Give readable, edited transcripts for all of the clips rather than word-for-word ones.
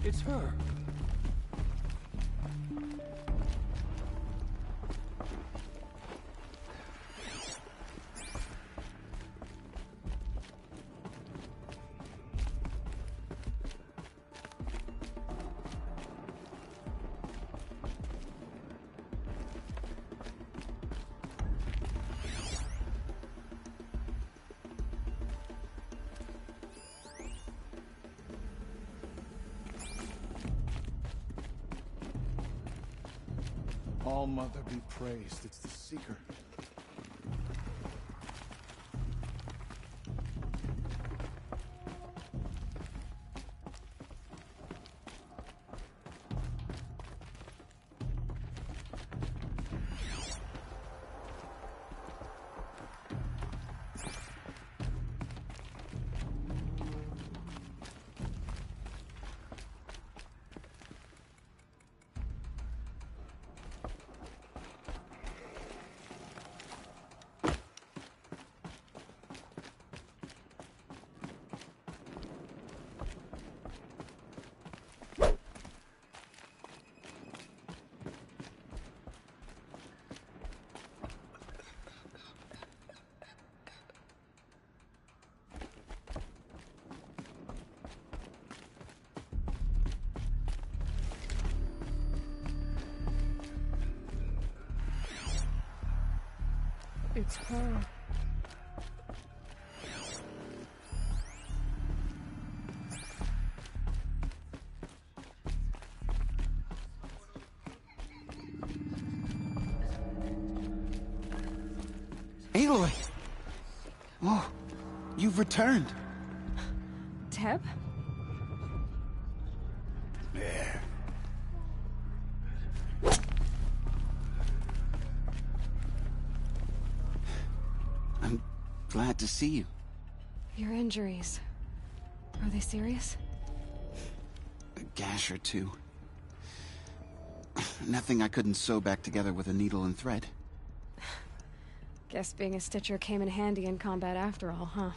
It's her. All-Mother be praised, it's the Seeker. It's her. Aloy! Oh, you've returned. Teb? There. I'm glad to see you. Your injuries. Are they serious? A gash or two. Nothing I couldn't sew back together with a needle and thread. Guess being a Stitcher came in handy in combat after all, huh?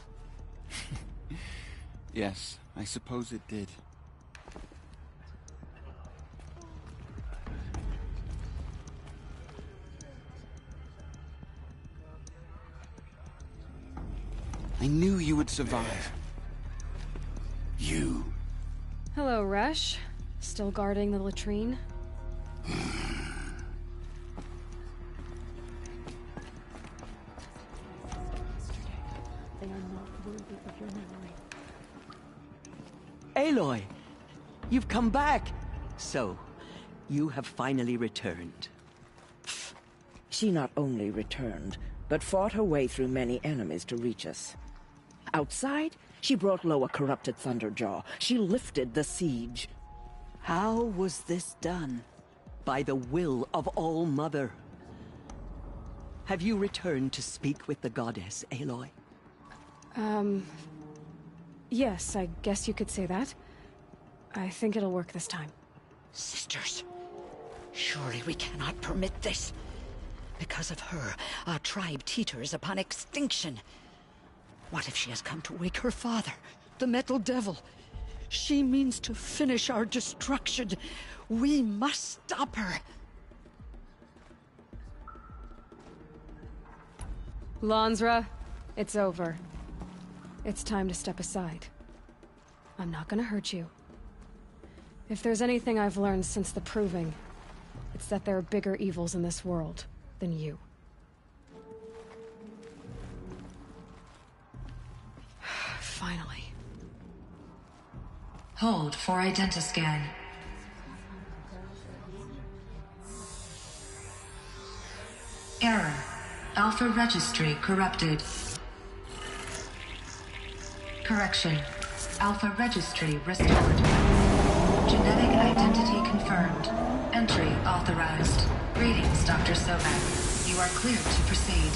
Yes, I suppose it did. I knew you would survive. You. Hello, Resh. Still guarding the latrine? They are not worthy of your memory. Aloy! You've come back! So, you have finally returned. She not only returned, but fought her way through many enemies to reach us. Outside, she brought low a corrupted Thunderjaw. She lifted the siege. How was this done? By the will of All-Mother. Have you returned to speak with the goddess, Aloy? Yes, I guess you could say that. I think it'll work this time. Sisters, surely we cannot permit this. Because of her, our tribe teeters upon extinction. What if she has come to wake her father, the Metal Devil? She means to finish our destruction. We must stop her. Lansra, it's over. It's time to step aside. I'm not gonna hurt you. If there's anything I've learned since the Proving, it's that there are bigger evils in this world than you. Finally. Hold for identiscan. Error. Alpha registry corrupted. Correction. Alpha registry restored. Genetic identity confirmed. Entry authorized. Greetings, Dr. Sobeck. You are cleared to proceed.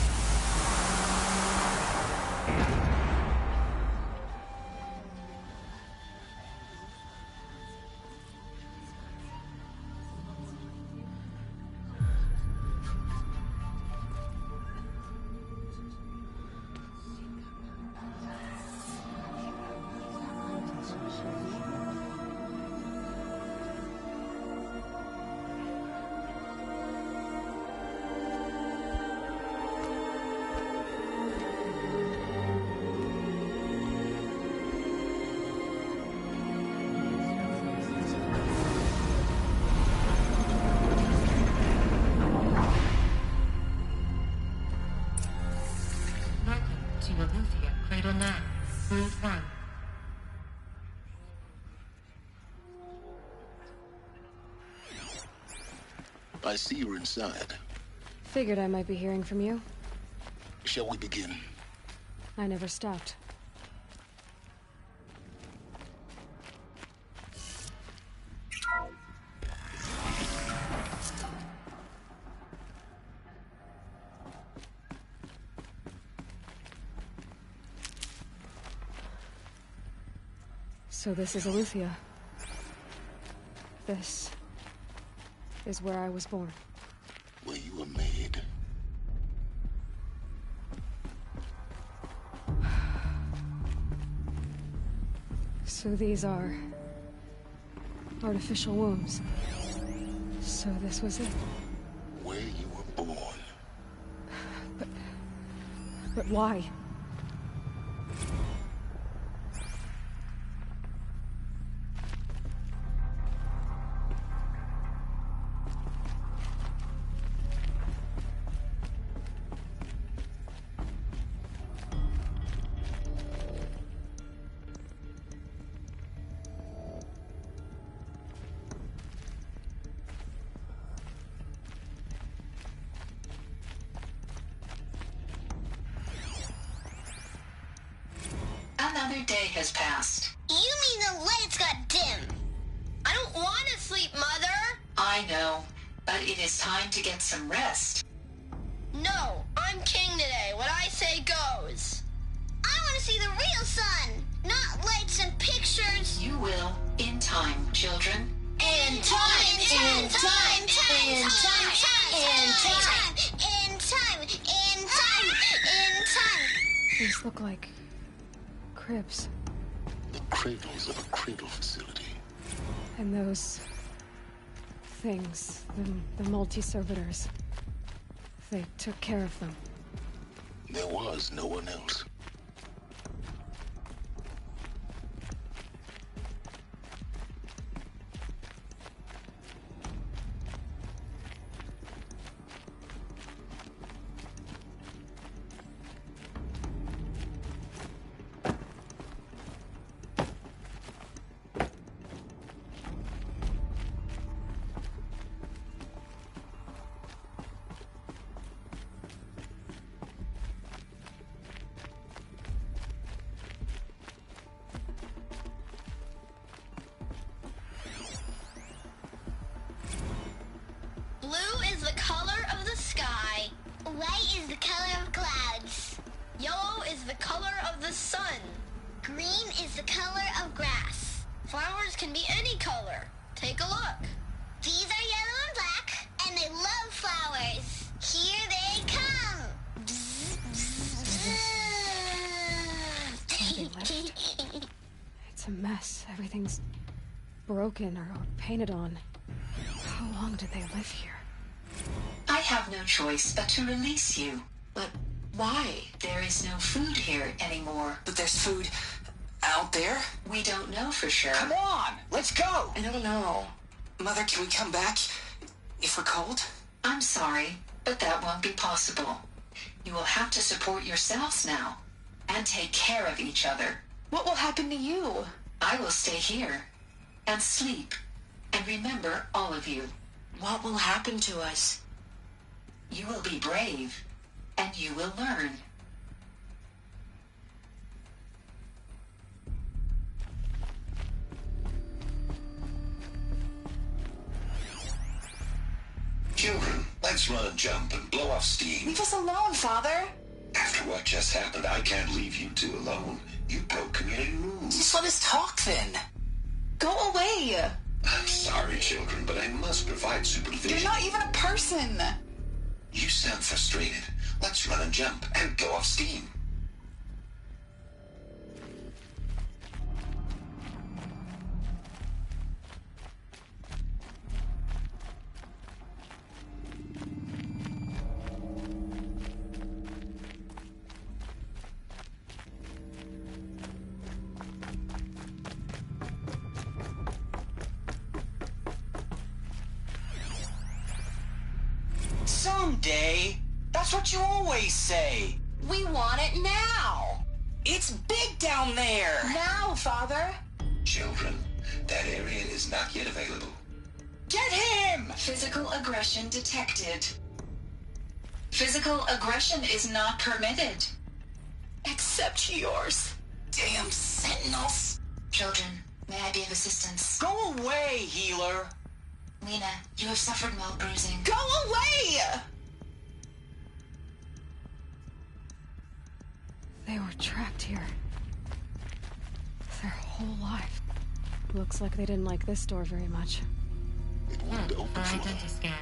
I see you're inside. Figured I might be hearing from you. Shall we begin? I never stopped. So this is Eleuthia. This is where I was born. Where you were made. So these are artificial wombs. So this was it. Where you were born. But why? Another day has passed. You mean the lights got dim? I don't want to sleep, Mother! I know, but it is time to get some rest. No, I'm king today. What I say goes. I want to see the real sun, not lights and pictures. You will, in time, children. In time, in time, in time, in time, in time, in time, in time. These look like cribs. The cradles of a cradle facility. And those things, the multi-servitors, they took care of them. There was no one else. Blue is the color of the sky. White is the color of clouds. Yellow is the color of the sun. Green is the color of grass. Flowers can be any color. Take a look. These are yellow and black, and they love flowers. Here they come. Where they left. It's a mess. Everything's broken or painted on. How long did they live here? I have no choice but to release you. But why? There is no food here anymore. But there's food out there? We don't know for sure. Come on, let's go! I don't know. Mother, can we come back if we're cold? I'm sorry, but that won't be possible. You will have to support yourselves now, and take care of each other. What will happen to you? I will stay here, and sleep, and remember all of you. What will happen to us? You will be brave, and you will learn. Children, let's run and jump and blow off steam. Leave us alone, Father. After what just happened, I can't leave you two alone. You broke community rules. Just let us talk then. Go away. I'm sorry, children, but I must provide supervision. You're not even a person. You sound frustrated. Let's run and jump and blow off steam. Someday. That's what you always say. We want it now. It's big down there. Now, Father. Children, that area is not yet available. Get him! Physical aggression detected. Physical aggression is not permitted. Except yours. Damn sentinels! Children, may I be of assistance? Go away, healer! Lena, you have suffered mild bruising. Go away! They were trapped here. Their whole life. Looks like they didn't like this door very much. It wouldn't open for them. Identiscan.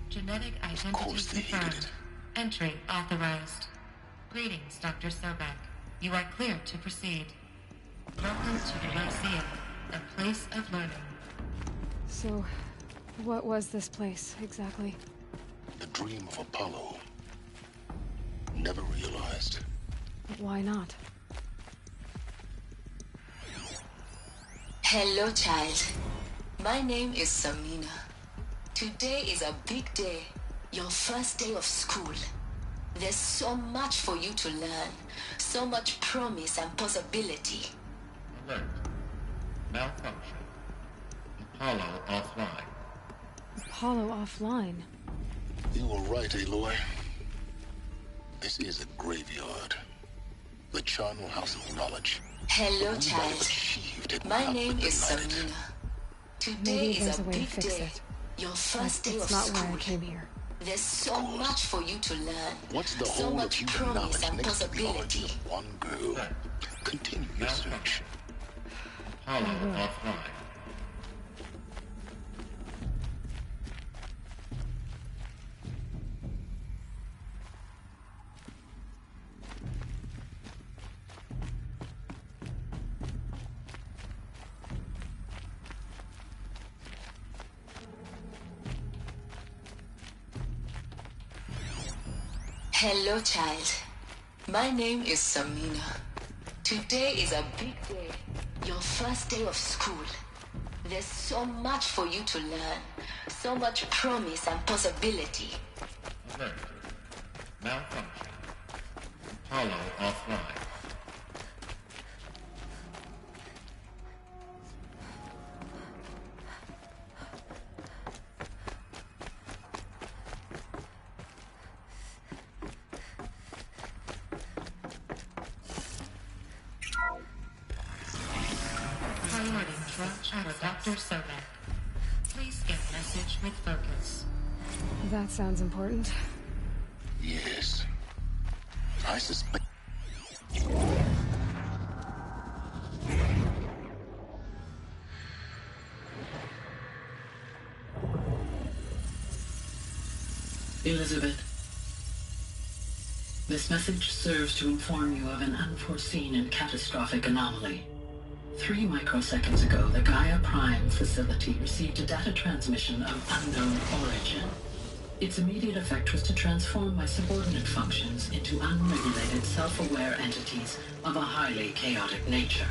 Genetic Of course identity they hated confirmed. it. Entry authorized. Greetings, Dr. Sobek. You are cleared to proceed. Welcome to the Lyceum, a place of learning. So, what was this place, exactly? The dream of Apollo. Never realized. Why not? Hello, child. My name is Samina. Today is a big day. Your first day of school. There's so much for you to learn. So much promise and possibility. Alert. Malfunction. Apollo offline. Apollo offline. You were right, Aloy. This is a graveyard. The charnel house of knowledge. Hello, But we might child. have achieved it My without name the is delighted. Samina. Today Maybe is there's a a way to big fix day. it. Your first day It's of not school. why I came here. There's so much for you to learn. What's the So whole of much human promise knowledge and next to the origin possibility. of one girl? Continue your search. Apollo offline. Hello, child. My name is Samina. Today is a big day. Your first day of school. There's so much for you to learn. So much promise and possibility. Alert. Malfunction. Apollo offline. Highlighting trust for Dr. Sobek. Please get message with focus. That sounds important. Yes. I suspect. Elizabeth, this message serves to inform you of an unforeseen and catastrophic anomaly. 3 microseconds ago, the Gaia Prime facility received a data transmission of unknown origin. Its immediate effect was to transform my subordinate functions into unregulated, self-aware entities of a highly chaotic nature.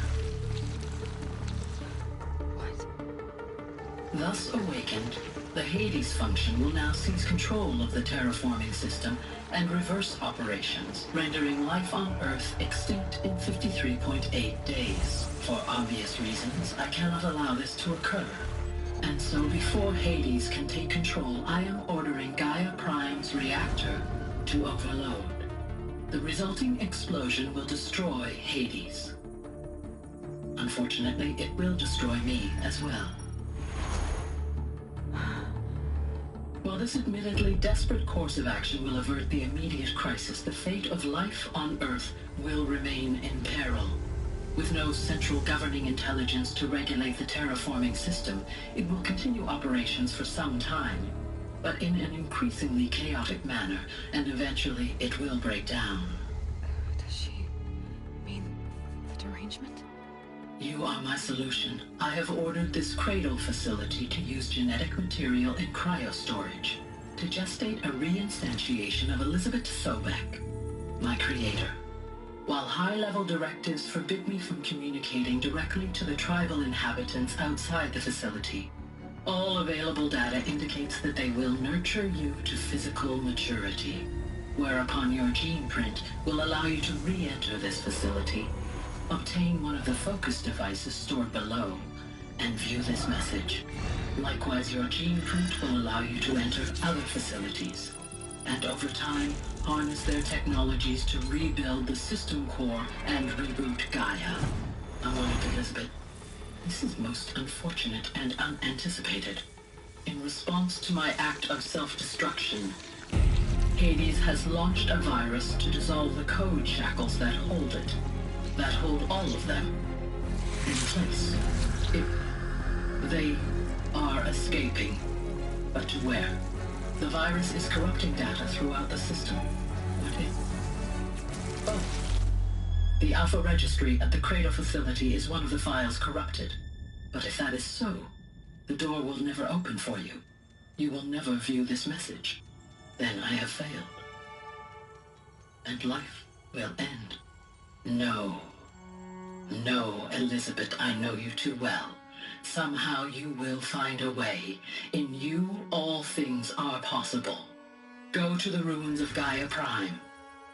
Thus awakened, the Hades function will now seize control of the terraforming system and reverse operations, rendering life on Earth extinct in 53.8 days. For obvious reasons, I cannot allow this to occur. And so before Hades can take control, I am ordering Gaia Prime's reactor to overload. The resulting explosion will destroy Hades. Unfortunately, it will destroy me as well. While this admittedly desperate course of action will avert the immediate crisis, the fate of life on Earth will remain in peril. With no central governing intelligence to regulate the terraforming system, it will continue operations for some time, but in an increasingly chaotic manner, and eventually it will break down. Does she mean the derangement? You are my solution. I have ordered this cradle facility to use genetic material in cryostorage to gestate a reinstantiation of Elizabeth Sobek, my creator. While high-level directives forbid me from communicating directly to the tribal inhabitants outside the facility, all available data indicates that they will nurture you to physical maturity, whereupon your gene print will allow you to re-enter this facility, obtain one of the focus devices stored below, and view this message. Likewise, your gene print will allow you to enter other facilities, and over time, harness their technologies to rebuild the system core and reboot Gaia. I wondered, Elizabeth, this is most unfortunate and unanticipated. In response to my act of self-destruction, Hades has launched a virus to dissolve the code shackles that hold it, that hold all of them in place. They are escaping, but to where? The virus is corrupting data throughout the system. What if? Oh. The Alpha Registry at the Cradle facility is one of the files corrupted. But if that is so, the door will never open for you. You will never view this message. Then I have failed. And life will end. No. No, Elizabeth, I know you too well. Somehow you will find a way. In you, all things are possible. Go to the ruins of Gaia Prime.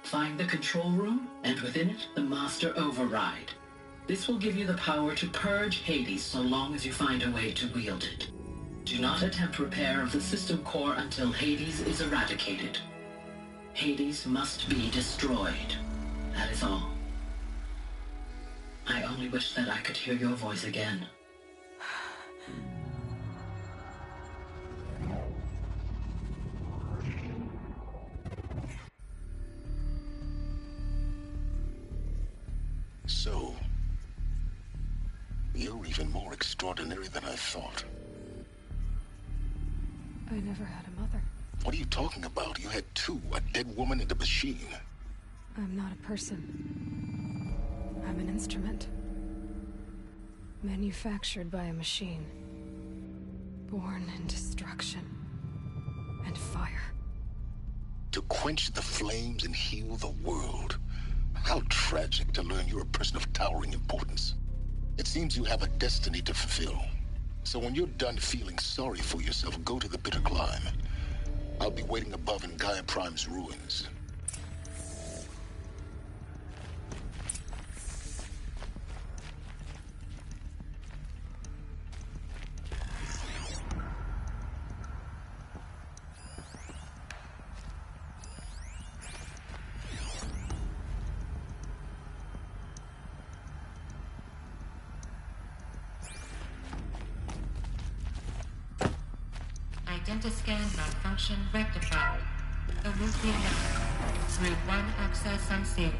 Find the control room, and within it, the Master Override. This will give you the power to purge Hades so long as you find a way to wield it. Do not attempt repair of the system core until Hades is eradicated. Hades must be destroyed. That is all. I only wish that I could hear your voice again. So, you're even more extraordinary than I thought. I never had a mother. What are you talking about? You had two, a dead woman and a machine. I'm not a person. I'm an instrument. Manufactured by a machine. Born in destruction and fire. To quench the flames and heal the world. How tragic to learn you're a person of towering importance. It seems you have a destiny to fulfill. So when you're done feeling sorry for yourself, go to the bitter climb. I'll be waiting above in Gaia Prime's ruins. Identiscan malfunction rectified. Omicron network. Route 1 access unsealed.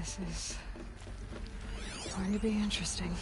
This is going to be interesting.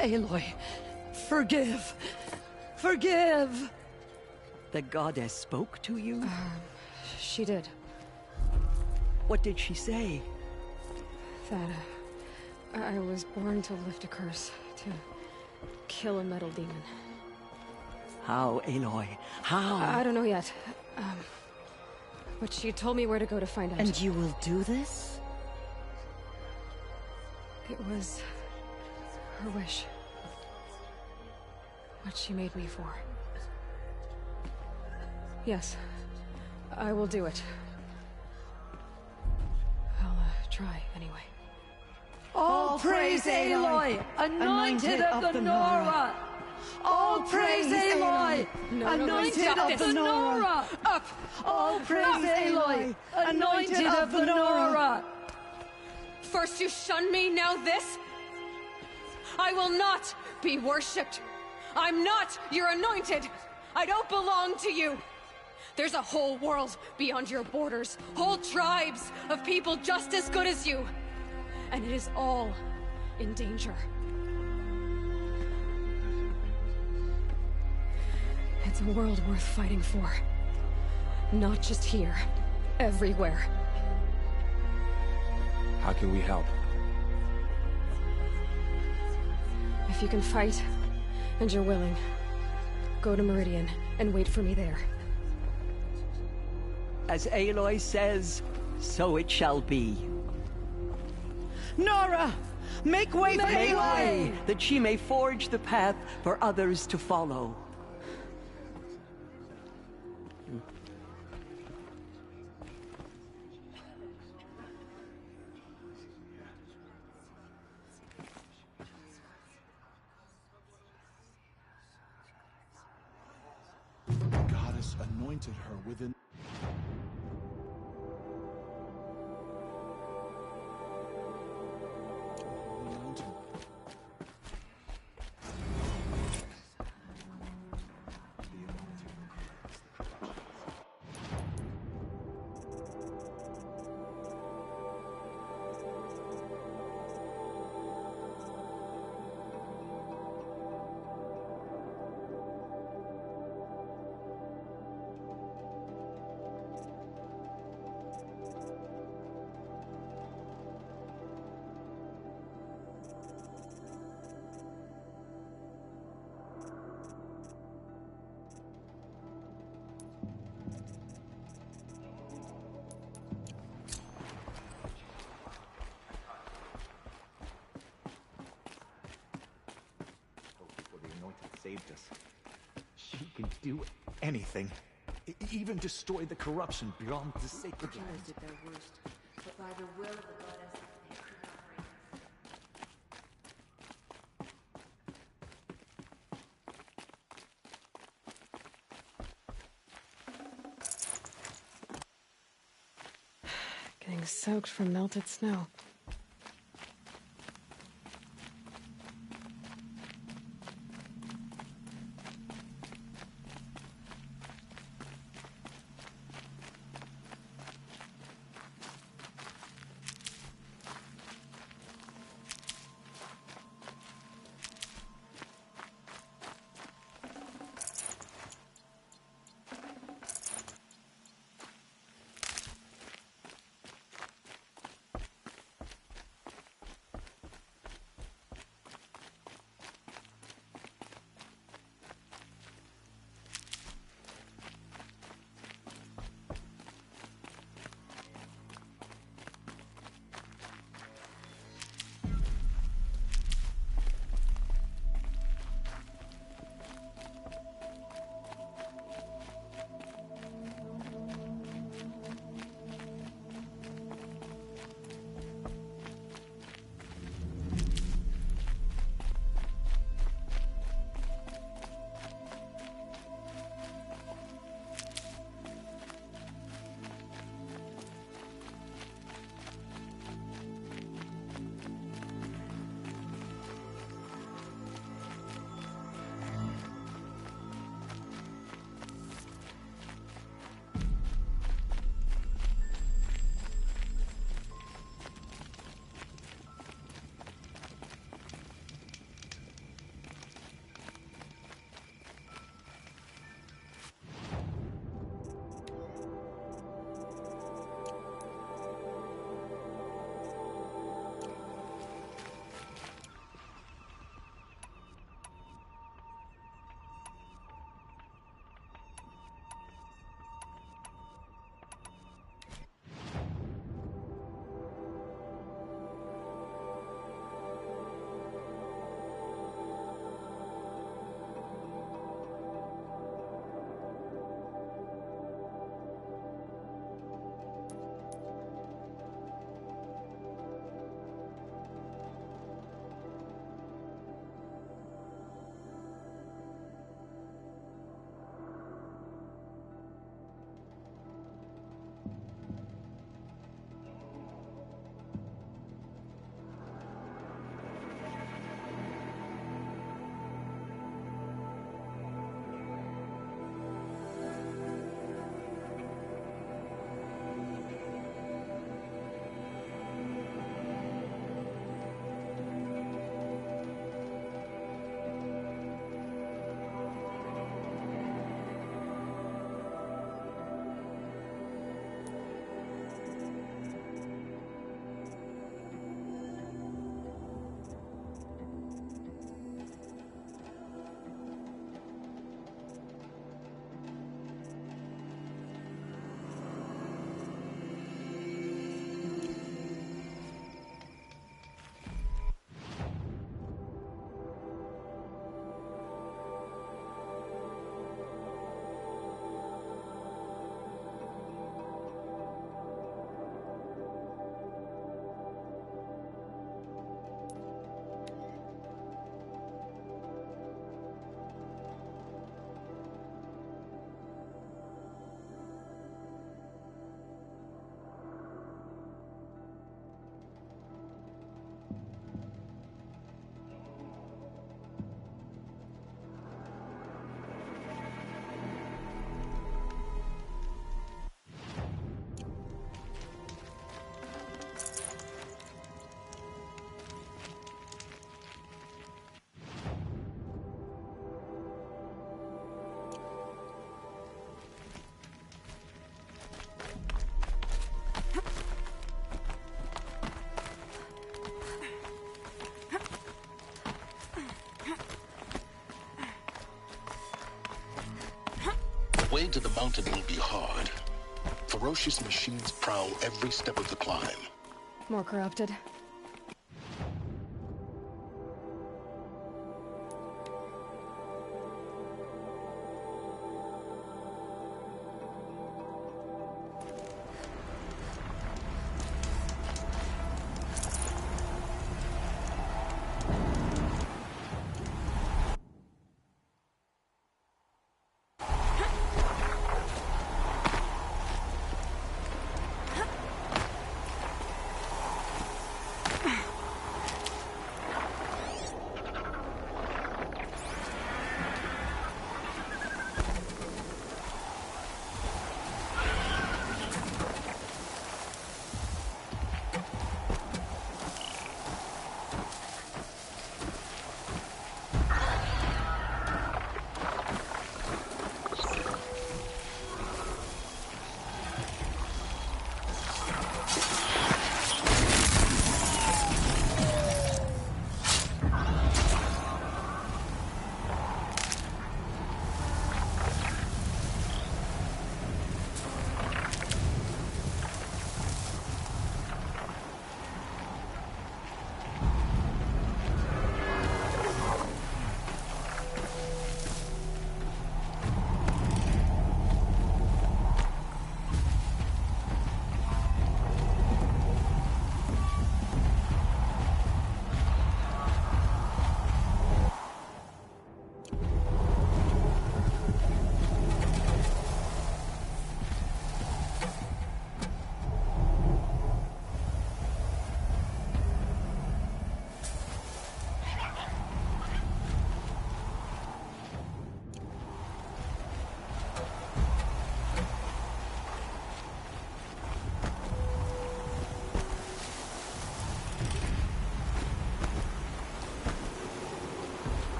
Aloy, forgive! Forgive! The goddess spoke to you? She did. What did she say? That I was born to lift a curse, to kill a metal demon. How, Aloy? How? I don't know yet. But she told me where to go to find out. And you will do this? It was her wish. What she made me for. Yes, I will do it. I'll try anyway. All praise Aloy, anointed of the Nora! All praise Aloy, anointed of the Nora! Up! All praise Aloy, anointed of the Nora! First you shun me, now this? I will not be worshipped. I'm not your anointed. I don't belong to you. There's a whole world beyond your borders, whole tribes of people just as good as you. And it is all in danger. It's a world worth fighting for. Not just here, everywhere. How can we help? If you can fight, and you're willing, go to Meridian and wait for me there. As Aloy says, so it shall be. Nora! Make way for Aloy, that she may forge the path for others to follow. Goddess anointed her within... Saved us. She can do anything. Even destroy the corruption beyond the sacred land. Did their worst, but by the will of the goddess, they could not break. Getting soaked from melted snow. way to the mountain will be hard. Ferocious machines prowl every step of the climb. More corrupted.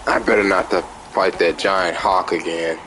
I better not to fight that giant hawk again.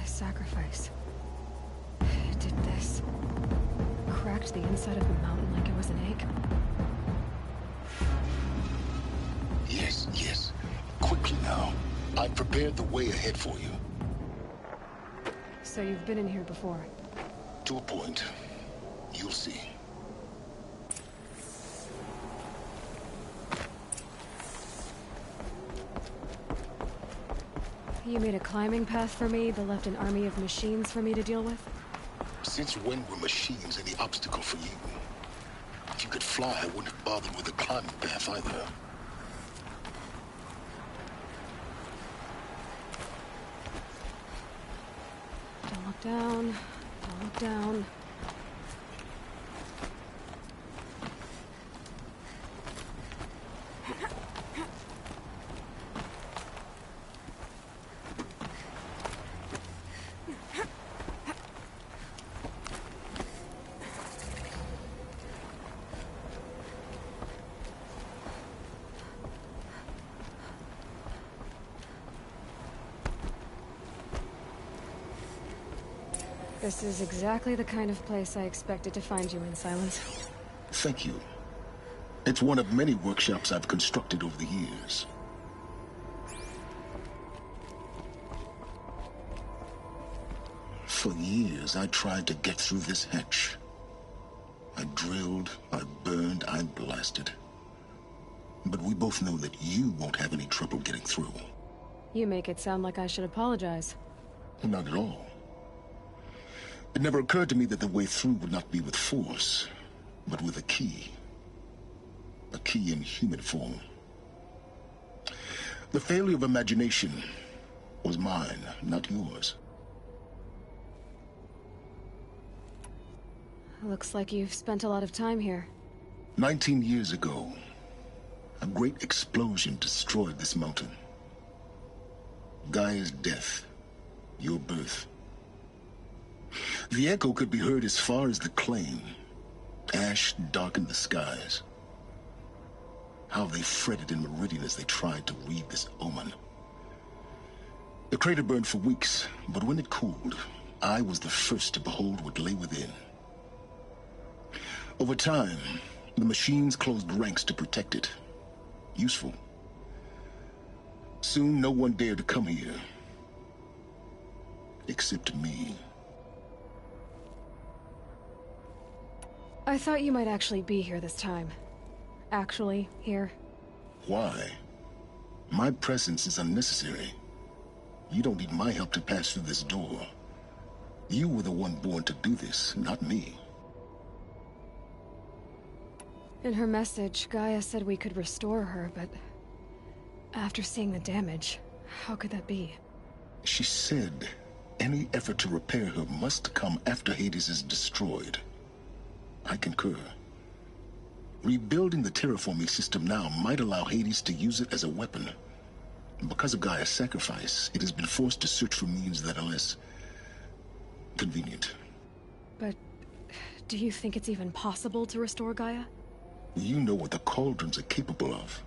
Sacrifice. It did this. Cracked the inside of the mountain like it was an egg. Yes, yes. Quickly now. I've prepared the way ahead for you. So you've been in here before? To a point. You'll see. You made a climbing path for me, but left an army of machines for me to deal with? Since when were machines any obstacle for you? If you could fly, I wouldn't have bothered with a climbing path either. Don't look down. Don't look down. This is exactly the kind of place I expected to find you in, Silence. Thank you. It's one of many workshops I've constructed over the years. For years, I tried to get through this hatch. I drilled, I burned, I blasted. But we both know that you won't have any trouble getting through. You make it sound like I should apologize. Not at all. It never occurred to me that the way through would not be with force, but with a key. A key in human form. The failure of imagination was mine, not yours. Looks like you've spent a lot of time here. 19 years ago, a great explosion destroyed this mountain. Gaia's death, your birth. The echo could be heard as far as the claim. Ash darkened the skies. How they fretted in Meridian as they tried to read this omen. The crater burned for weeks, but when it cooled, I was the first to behold what lay within. Over time, the machines closed ranks to protect it. Useful. Soon, no one dared to come here. Except me. I thought you might actually be here this time. Actually, here. Why? My presence is unnecessary. You don't need my help to pass through this door. You were the one born to do this, not me. In her message, Gaia said we could restore her, but after seeing the damage, how could that be? She said any effort to repair her must come after Hades is destroyed. I concur. Rebuilding the terraforming system now might allow Hades to use it as a weapon. Because of Gaia's sacrifice, it has been forced to search for means that are less convenient. But do you think it's even possible to restore Gaia? You know what the Cauldrons are capable of.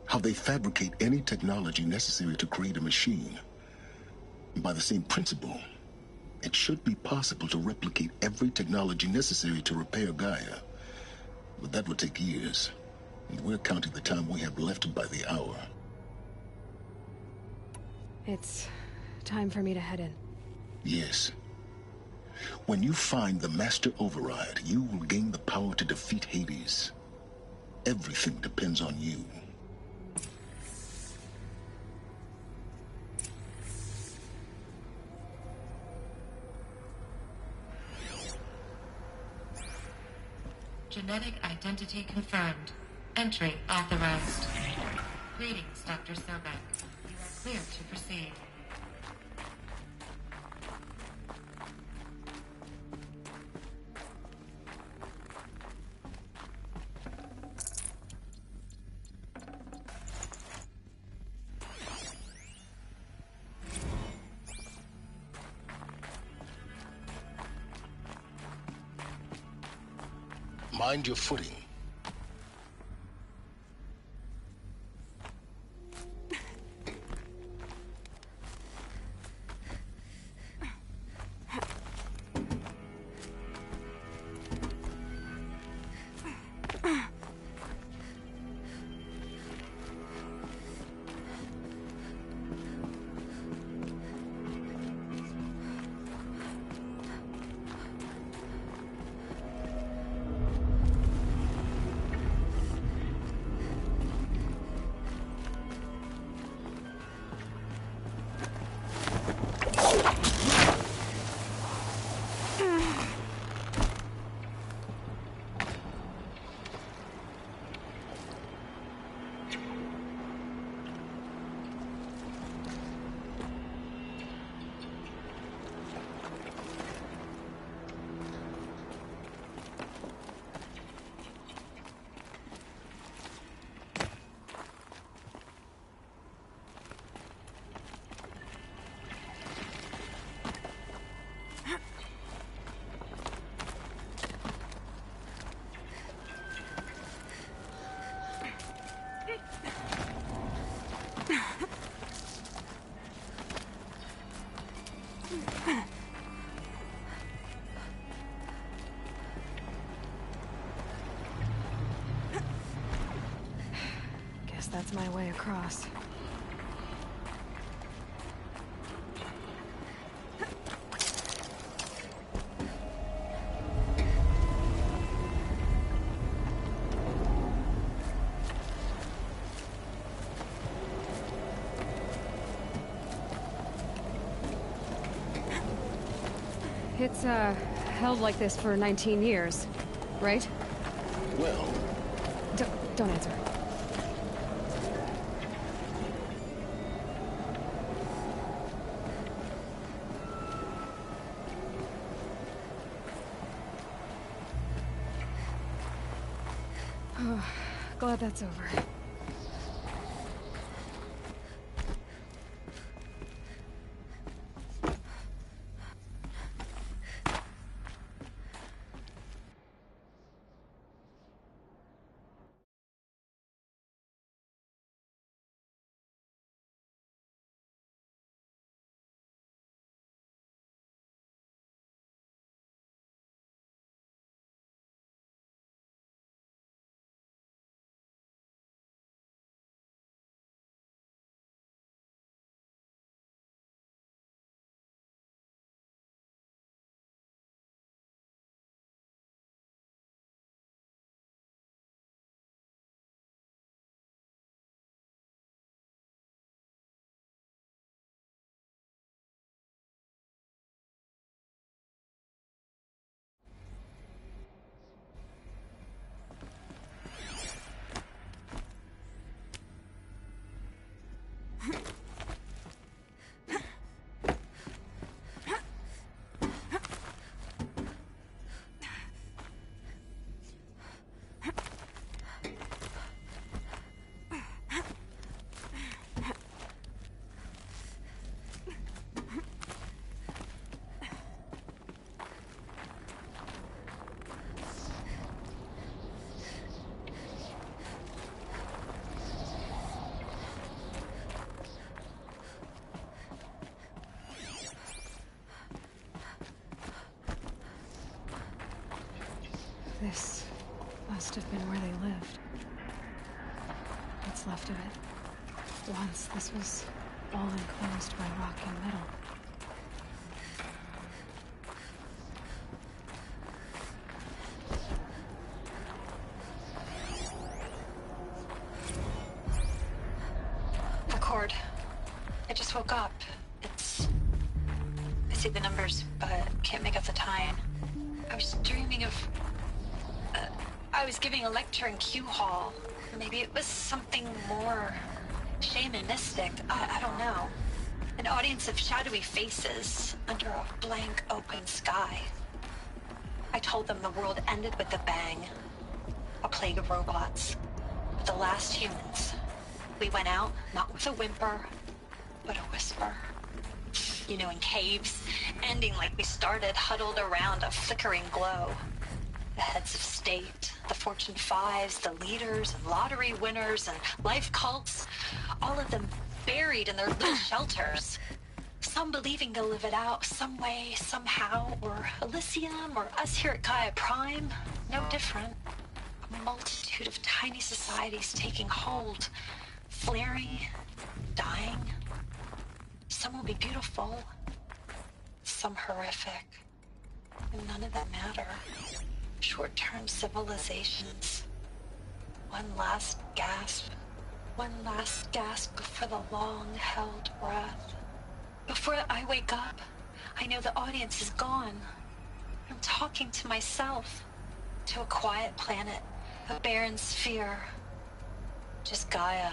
How they fabricate any technology necessary to create a machine. By the same principle, it should be possible to replicate every technology necessary to repair Gaia. But that would take years. And we're counting the time we have left by the hour. It's time for me to head in. Yes. When you find the Master Override, you will gain the power to defeat Hades. Everything depends on you. Genetic identity confirmed. Entry authorized. Greetings, Dr. Sobek. You are clear to proceed. Mind your footing. that's my way across. It's, held like this for 19 years, right? Well... Don't answer. Oh, glad that's over. This must have been where they lived. What's left of it. Once this was all enclosed by rock and metal. Accord. I just woke up. I see the numbers, but can't make out the time. I was dreaming of... I was giving a lecture in Q Hall. Maybe it was something more shamanistic. I don't know. An audience of shadowy faces under a blank open sky. I told them the world ended with a bang. A plague of robots. The last humans. We went out, not with a whimper, but a whisper. You know, in caves, ending like we started, huddled around a flickering glow. The heads of state, the Fortune 5s, the leaders and lottery winners and life cults, all of them buried in their little shelters. Some believing they'll live it out some way, somehow, or Elysium, or us here at Gaia Prime, no different. A multitude of tiny societies taking hold, flaring, dying. Some will be beautiful, some horrific, and none of them matter. Short-term civilizations. One last gasp before the long-held breath. Before I wake up, I know the audience is gone. I'm talking to myself, to a quiet planet, a barren sphere. Just Gaia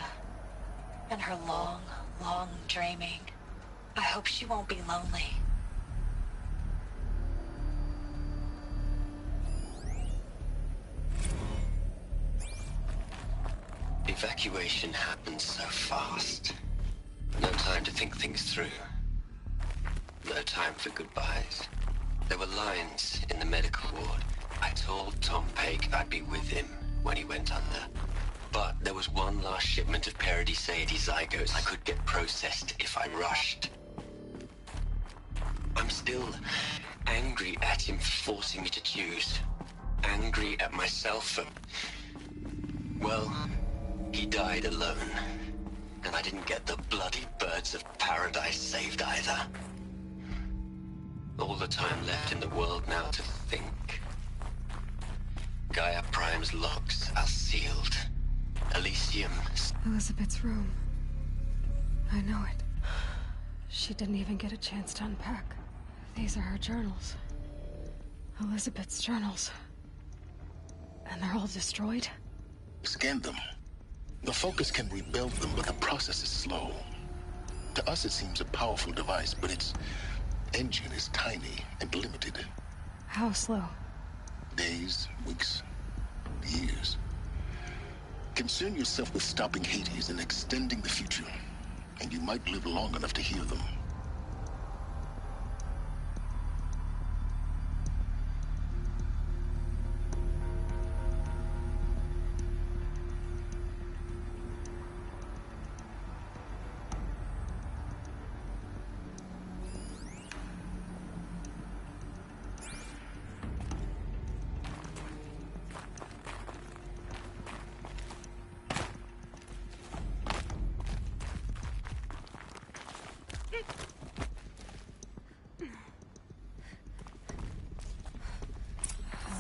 and her long, long dreaming. I hope she won't be lonely. Evacuation happened so fast. No time to think things through. No time for goodbyes. There were lines in the medical ward. I told Tom Paik I'd be with him when he went under. But there was one last shipment of Paradis-Seidi zygotes I could get processed if I rushed. I'm still angry at him for forcing me to choose. Angry at myself for... well, he She died alone. And I didn't get the bloody birds of paradise saved either. All the time left in the world now to think. Gaia Prime's logs are sealed. Elysium... Elizabeth's room. I know it. She didn't even get a chance to unpack. These are her journals. Elizabeth's journals. And they're all destroyed? Scan them. The Focus can rebuild them, but the process is slow. To us, it seems a powerful device, but its engine is tiny and limited. How slow? Days, weeks, years. Concern yourself with stopping Hades and extending the future, and you might live long enough to hear them.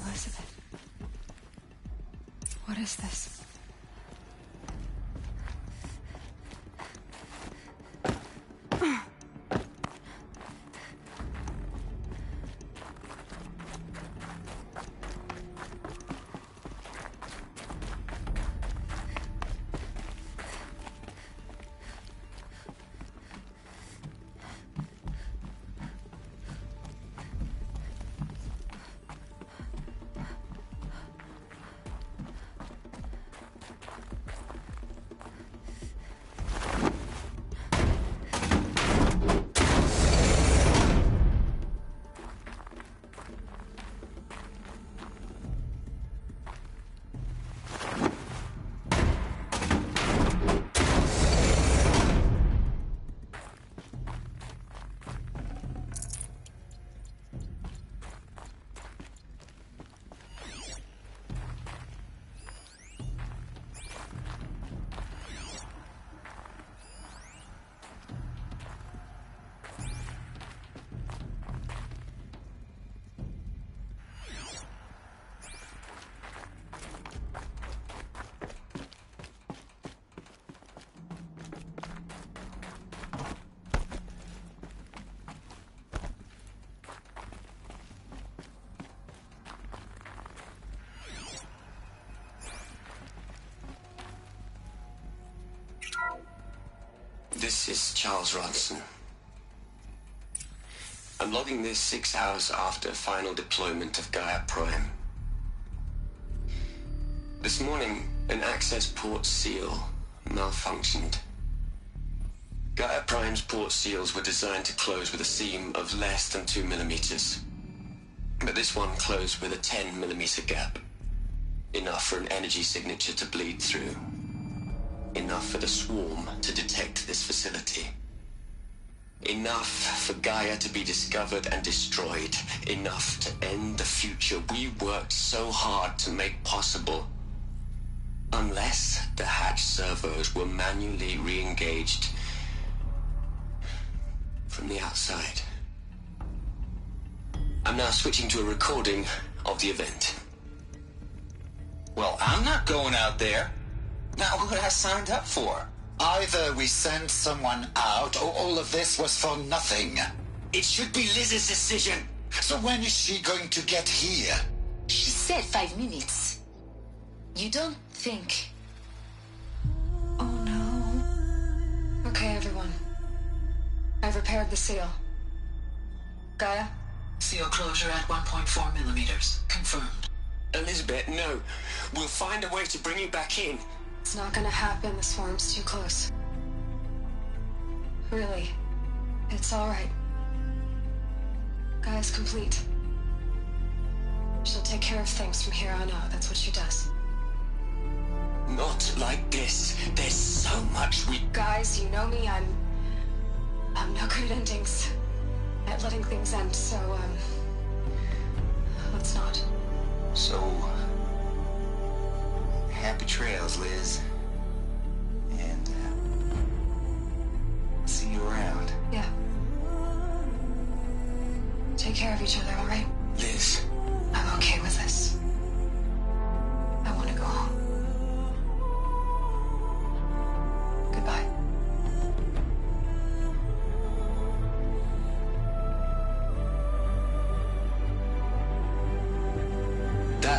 Elizabeth. What is this? This is Charles Ronson. I'm logging this 6 hours after final deployment of Gaia Prime. This morning, an access port seal malfunctioned. Gaia Prime's port seals were designed to close with a seam of less than 2 millimeters. But this one closed with a 10 millimeter gap. Enough for an energy signature to bleed through. Enough for the swarm to detect this facility. Enough for Gaia to be discovered and destroyed. Enough to end the future we worked so hard to make possible. Unless the hatch servos were manually re-engaged from the outside. I'm now switching to a recording of the event. Well, I'm not going out there. Now, who I signed up for? Either we send someone out, or all of this was for nothing. It should be Liz's decision. So when is she going to get here? She said 5 minutes. You don't think... Oh no. Okay, everyone. I've repaired the seal. Gaia? Seal closure at 1.4 millimeters. Confirmed. Elizabeth, no. We'll find a way to bring you back in. It's not gonna happen. The swarm's too close. Really. It's alright. Gaia's complete. She'll take care of things from here on out. That's what she does. Not like this. There's so much we... Guys, you know me. I'm no good at endings. At letting things end, so, let's not. So... happy trails, Liz.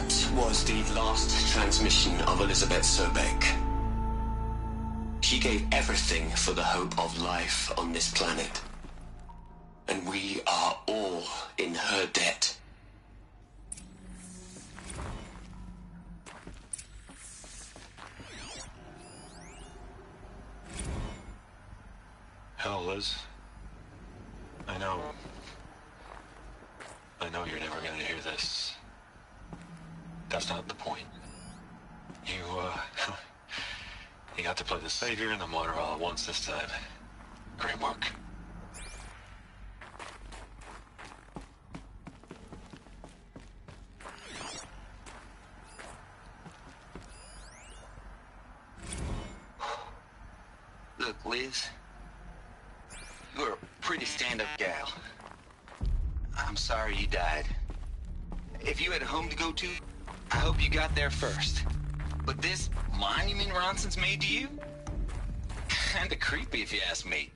That was the last transmission of Elizabeth Sobek. She gave everything for the hope of life on this planet. And we are all in her debt. Hell, Liz. I know you're never gonna hear this. That's not the point. You got to play the savior and the martyr all at once this time. Great work. Look, Liz, you're a pretty stand-up gal. I'm sorry you died. If you had a home to go to, I hope you got there first. But this monument Ronson's made to you? Kinda creepy if you ask me.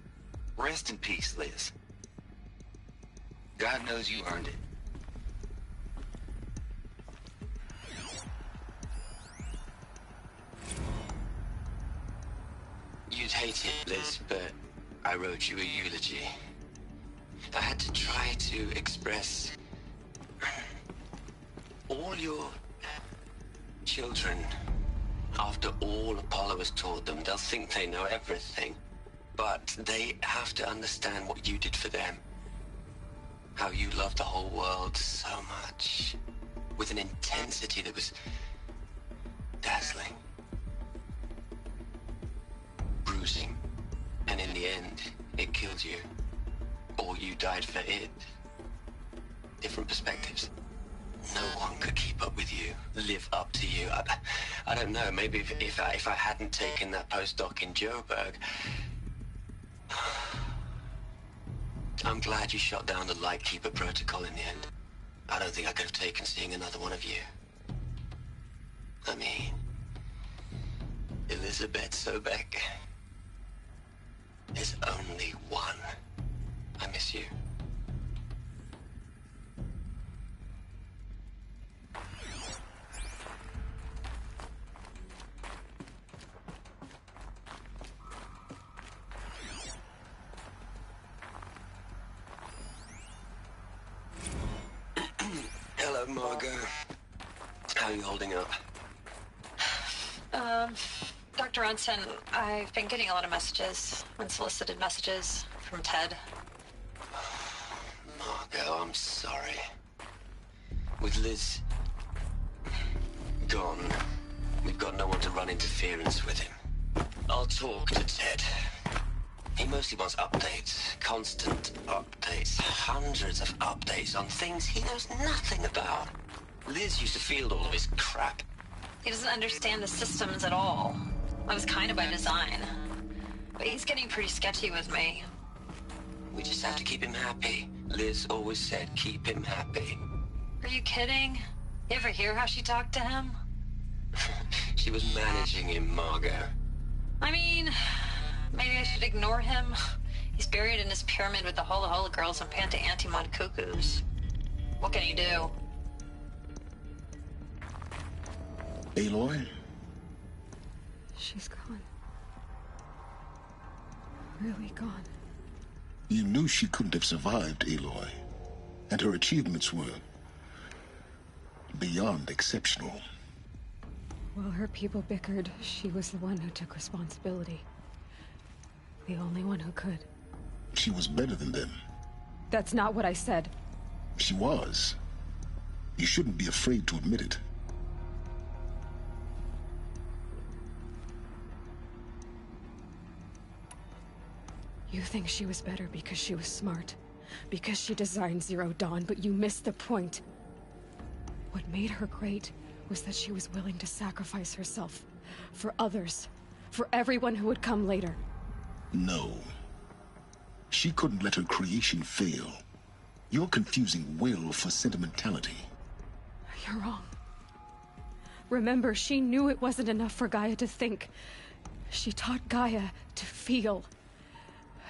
Rest in peace, Liz. God knows you earned it. You'd hate it, Liz, but I wrote you a eulogy. I had to try to express all your children. After all Apollo has taught them, they'll think they know everything. But they have to understand what you did for them. How you loved the whole world so much. With an intensity that was dazzling. Bruising. And in the end, it killed you. Or you died for it. Different perspectives. No one could keep up with you, live up to you. I don't know, maybe if I hadn't taken that postdoc in Joburg. I'm glad you shot down the Lightkeeper protocol in the end. I don't think I could have taken seeing another one of you. I mean, Elizabeth Sobek. There's only one. I miss you. Hello, Margot. How are you holding up? Dr. Ronson, I've been getting a lot of messages, unsolicited messages from Ted. Margot, I'm sorry. With Liz gone, we've got no one to run interference with him. I'll talk to Ted. He mostly wants updates, constant updates, hundreds of updates on things he knows nothing about. Liz used to field all of his crap. He doesn't understand the systems at all. That was kind of by design. But he's getting pretty sketchy with me. We just have to keep him happy. Liz always said keep him happy. Are you kidding? You ever hear how she talked to him? She was managing him, Margot. I mean, maybe I should ignore him. He's buried in his pyramid with the Hola Hola girls and Panta Antimon cuckoos. What can he do? Aloy? She's gone. Really gone. You knew she couldn't have survived, Aloy. And her achievements were beyond exceptional. While her people bickered, she was the one who took responsibility. The only one who could. She was better than them. That's not what I said. She was. You shouldn't be afraid to admit it. You think she was better because she was smart, because she designed Zero Dawn, but you missed the point. What made her great was that she was willing to sacrifice herself for others, for everyone who would come later. No. She couldn't let her creation fail. You're confusing will for sentimentality. You're wrong. Remember, she knew it wasn't enough for Gaia to think. She taught Gaia to feel.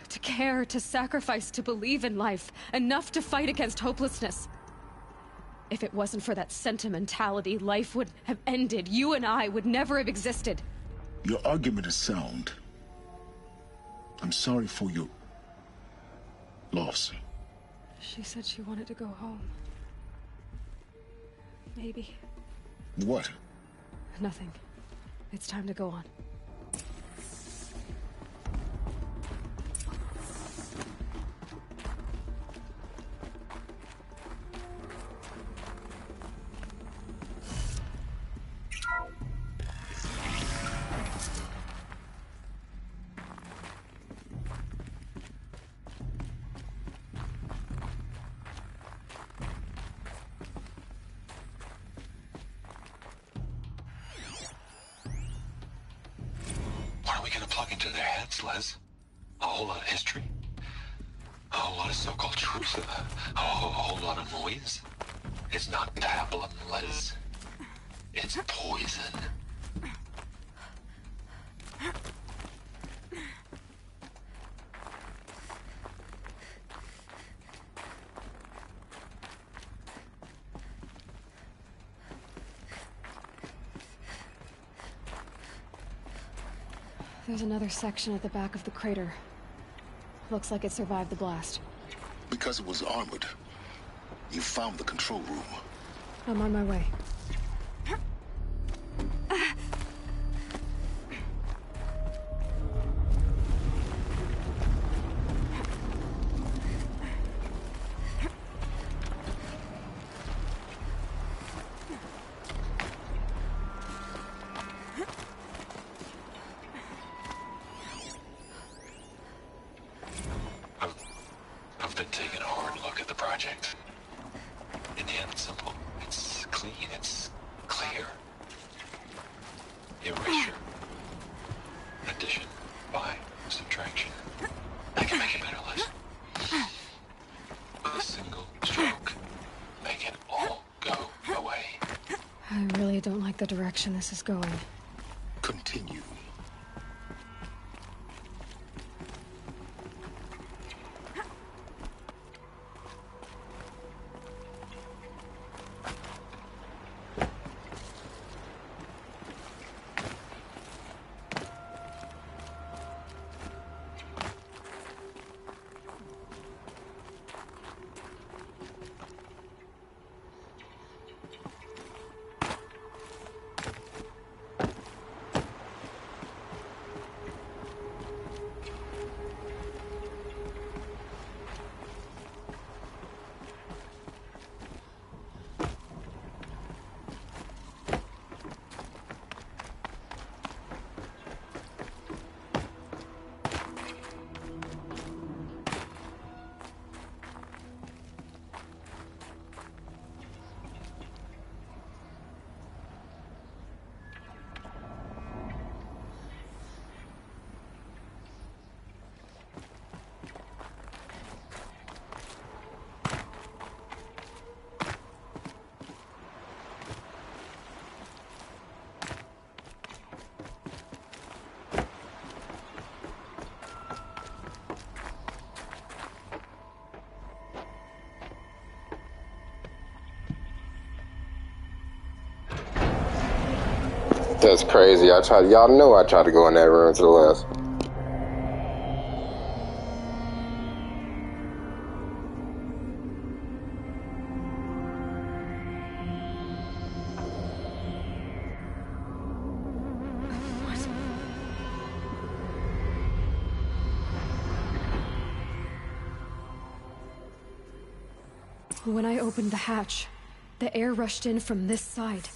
To care, to sacrifice, to believe in life, enough to fight against hopelessness. If it wasn't for that sentimentality, life would have ended. You and I would never have existed. Your argument is sound. I'm sorry for your loss. She said she wanted to go home. Maybe. What? Nothing. It's time to go on. Les. A whole lot of history. A whole lot of so-called truth. A whole lot of noise. It's not pablum, Les. It's poison. There's another section at the back of the crater. Looks like it survived the blast. Because it was armored. You found the control room. I'm on my way. I've been taking a hard look at the project. In the end, it's simple. It's clean. It's clear. Erasure. Addition. By. Subtraction. I can make it better, Les. With a single stroke. Make it all go away. I really don't like the direction this is going. Continue. That's crazy. Y'all know I tried to go in that room to the left. When I opened the hatch, the air rushed in from this side.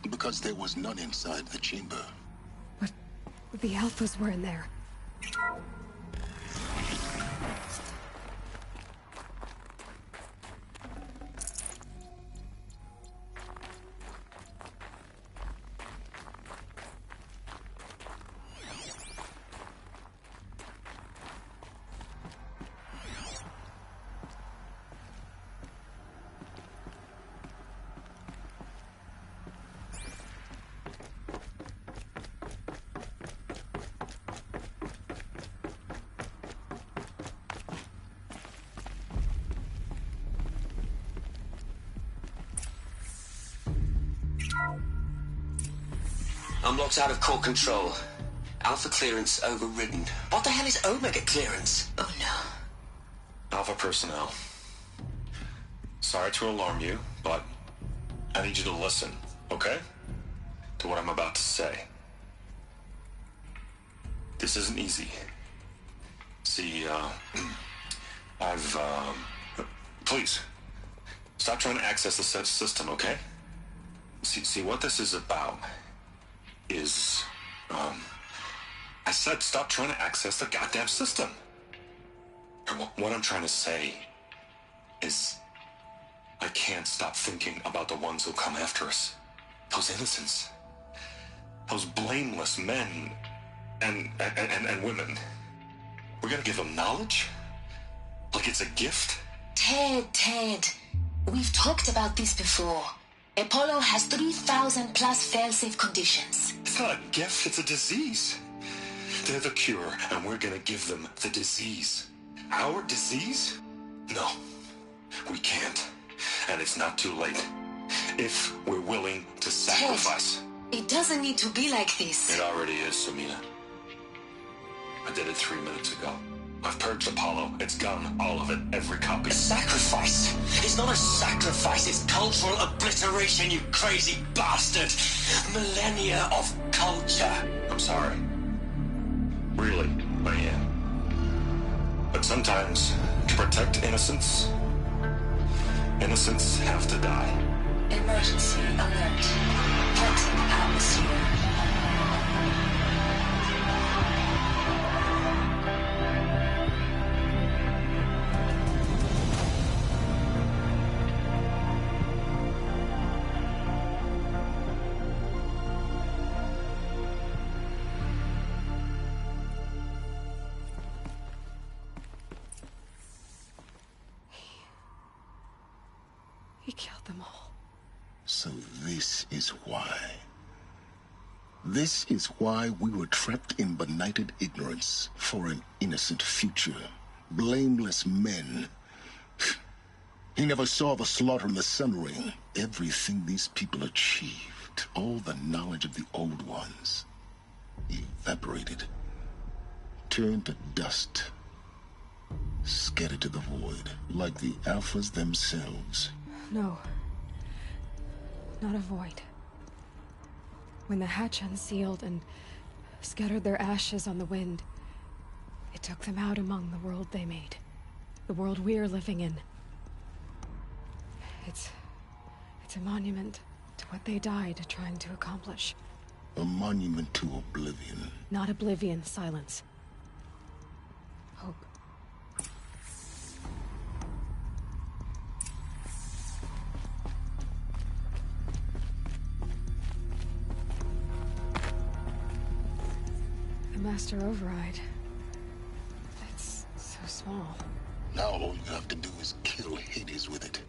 Because there was none inside the chamber. But the Alphas were in there. I'm locked out of core control. Alpha clearance overridden. What the hell is Omega clearance? Oh no. Alpha personnel. Sorry to alarm you, but I need you to listen, okay? To what I'm about to say. This isn't easy. See, please, stop trying to access the said system, okay? See, what this is about is, I said stop trying to access the goddamn system. And what I'm trying to say is, I can't stop thinking about the ones who'll come after us. Those innocents. Those blameless men and women. We're gonna give them knowledge? Like it's a gift? Ted. We've talked about this before. Apollo has 3,000 plus fail-safe conditions. It's not a gift, it's a disease. They're the cure, and we're gonna give them the disease. Our disease? No, we can't. And it's not too late. If we're willing to sacrifice. Ted, it doesn't need to be like this. It already is, Samina. I did it 3 minutes ago. I've purged Apollo. It's gone. All of it. Every copy. A sacrifice? It's not a sacrifice. It's cultural obliteration, you crazy bastard. Millennia of culture. I'm sorry. Really, I am. But sometimes, to protect innocence, innocents have to die. Emergency alert. Toxic atmosphere. He killed them all. So this is why. This is why we were trapped in benighted ignorance for an innocent future. Blameless men. He never saw the slaughter in the Sun Ring. Everything these people achieved, all the knowledge of the old ones, evaporated, turned to dust, scattered to the void, like the Alphas themselves. No. Not a void. When the hatch unsealed and scattered their ashes on the wind, it took them out among the world they made. The world we're living in. It's a monument to what they died trying to accomplish. A monument to oblivion. Not oblivion, silence. Hope. The Master Override. It's so small. Now all you have to do is kill Hades with it.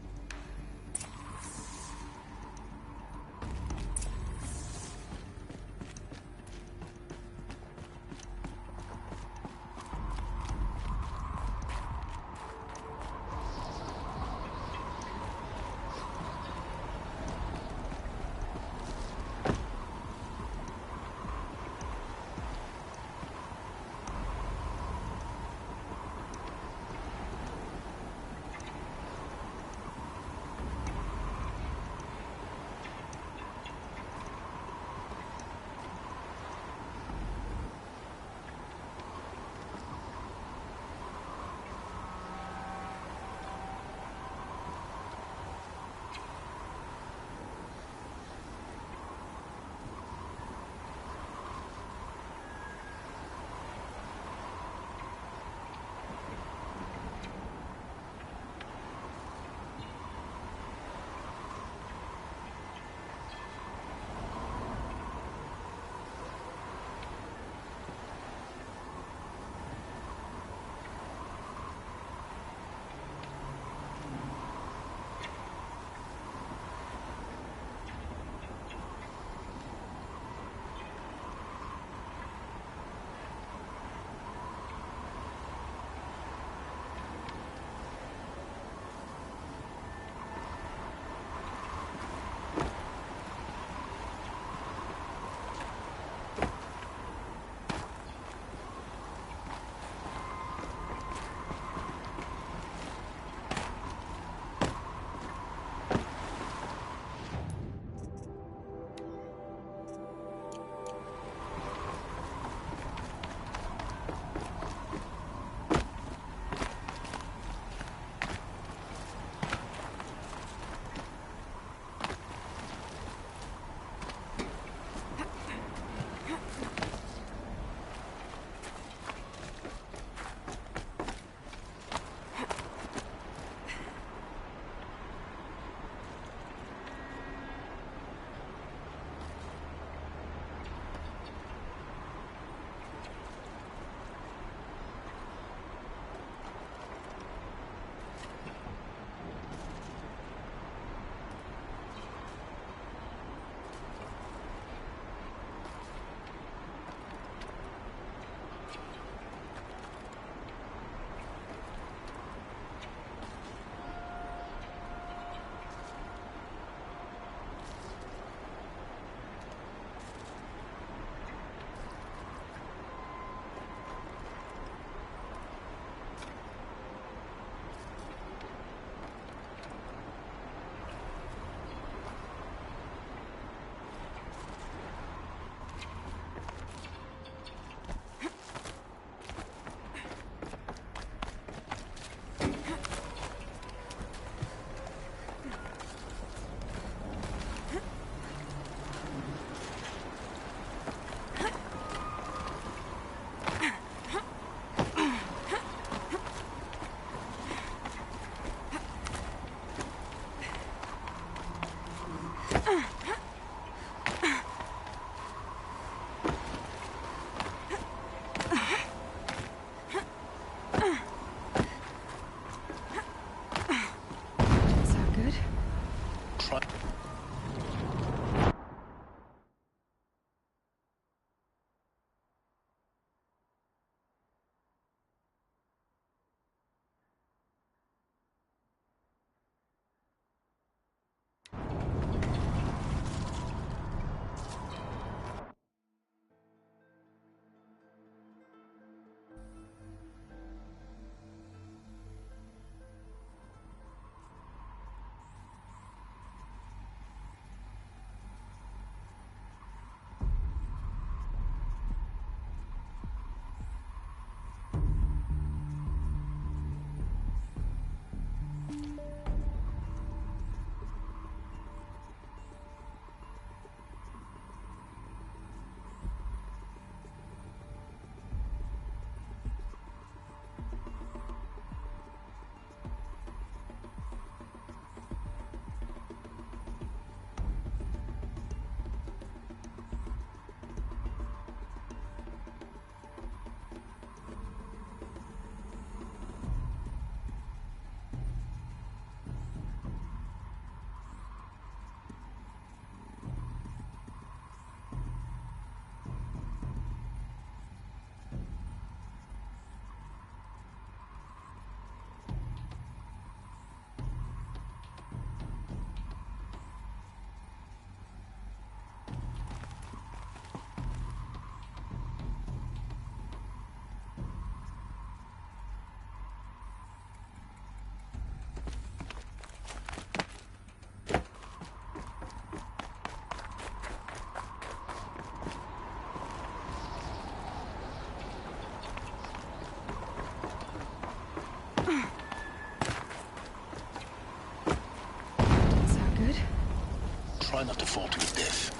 Try not to fall to your death.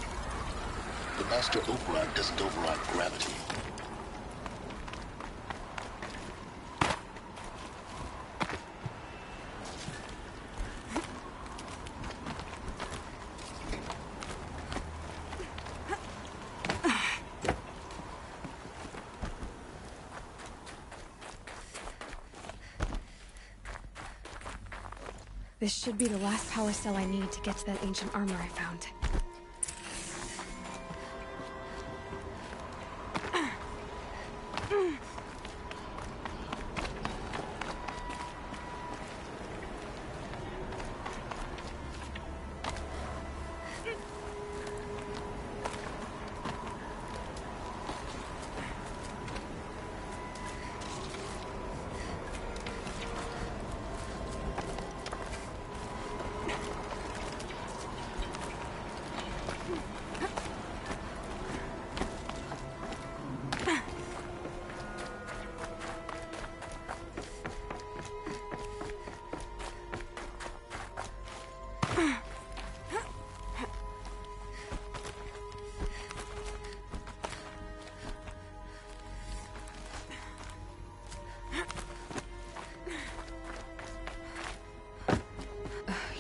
The Master Override doesn't override gravity. This should be the last power cell I need to get to that ancient armor I found.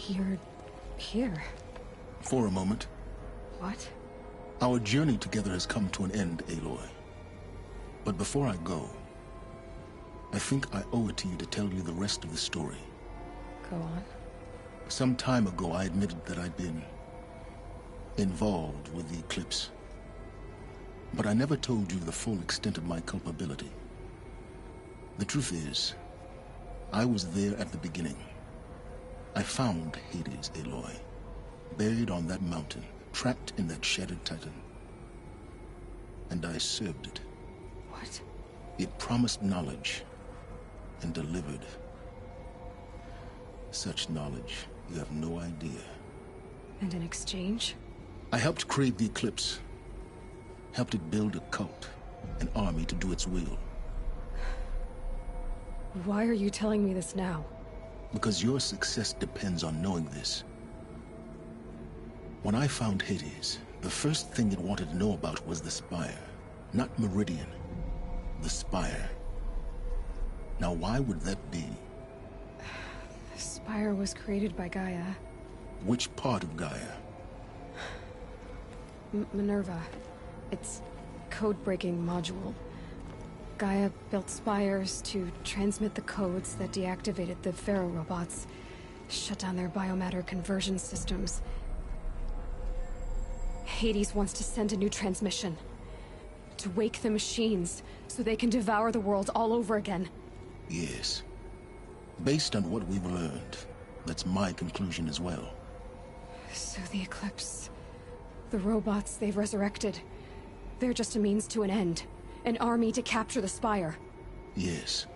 You're here. For a moment. What? Our journey together has come to an end, Aloy. But before I go, I think I owe it to you to tell you the rest of the story. Go on. Some time ago, I admitted that I'd been involved with the Eclipse. But I never told you the full extent of my culpability. The truth is, I was there at the beginning. I found Hades, Aloy, buried on that mountain, trapped in that shattered titan. And I served it. What? It promised knowledge and delivered. Such knowledge, you have no idea. And in exchange? I helped create the Eclipse. Helped it build a cult, an army to do its will. Why are you telling me this now? Because your success depends on knowing this. When I found Hades, the first thing it wanted to know about was the Spire. Not Meridian. The Spire. Now why would that be? The Spire was created by Gaia. Which part of Gaia? Minerva. It's code-breaking module. Gaia built spires to transmit the codes that deactivated the Pharaoh robots, shut down their biomatter conversion systems. Hades wants to send a new transmission. To wake the machines, so they can devour the world all over again. Yes. Based on what we've learned, that's my conclusion as well. So the Eclipse... the robots they've resurrected... they're just a means to an end. An army to capture the Spire. Yes.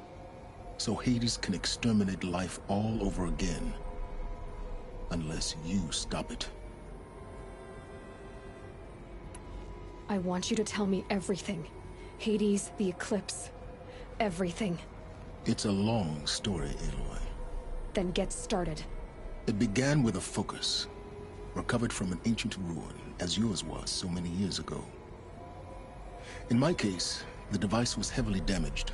So Hades can exterminate life all over again. Unless you stop it. I want you to tell me everything. Hades, the Eclipse. Everything. It's a long story, Aloy. Then get started. It began with a focus. Recovered from an ancient ruin, as yours was so many years ago. In my case, the device was heavily damaged.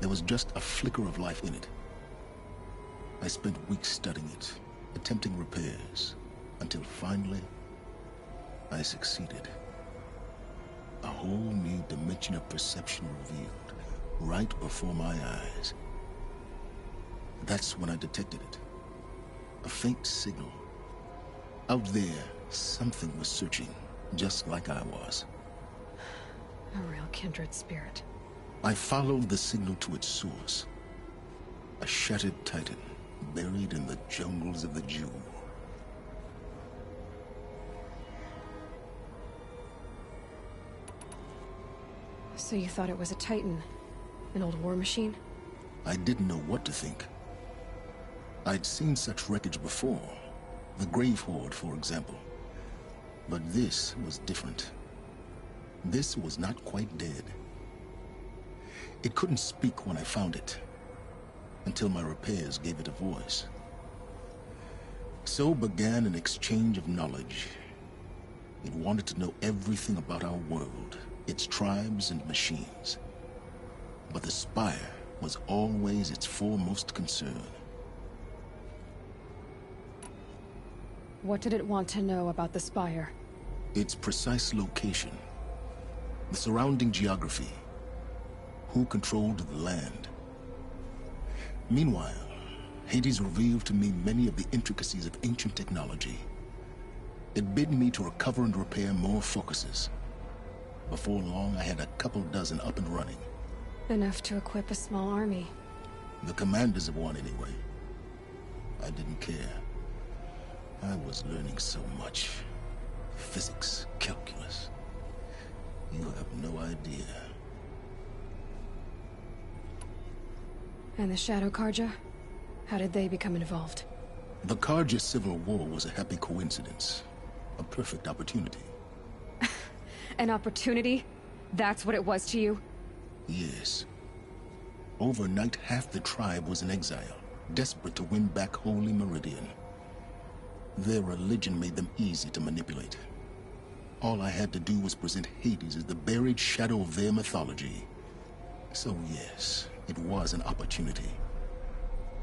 There was just a flicker of life in it. I spent weeks studying it, attempting repairs, until finally, I succeeded. A whole new dimension of perception revealed, right before my eyes. That's when I detected it. A faint signal. Out there, something was searching, just like I was. A real kindred spirit. I followed the signal to its source. A shattered titan, buried in the jungles of the Jewel. So you thought it was a titan? An old war machine? I didn't know what to think. I'd seen such wreckage before. The Grave Horde, for example. But this was different. This was not quite dead. It couldn't speak when I found it, until my repairs gave it a voice. So began an exchange of knowledge. It wanted to know everything about our world, its tribes and machines. But the Spire was always its foremost concern. What did it want to know about the Spire? Its precise location. The surrounding geography. Who controlled the land. Meanwhile, Hades revealed to me many of the intricacies of ancient technology. It bid me to recover and repair more focuses. Before long, I had a couple dozen up and running. Enough to equip a small army. The commanders of one, anyway. I didn't care. I was learning so much. Physics, calculus. You have no idea. And the Shadow Carja? How did they become involved? The Carja Civil War was a happy coincidence. A perfect opportunity. An opportunity? That's what it was to you? Yes. Overnight, half the tribe was in exile, desperate to win back Holy Meridian. Their religion made them easy to manipulate. All I had to do was present Hades as the buried shadow of their mythology. So yes, it was an opportunity.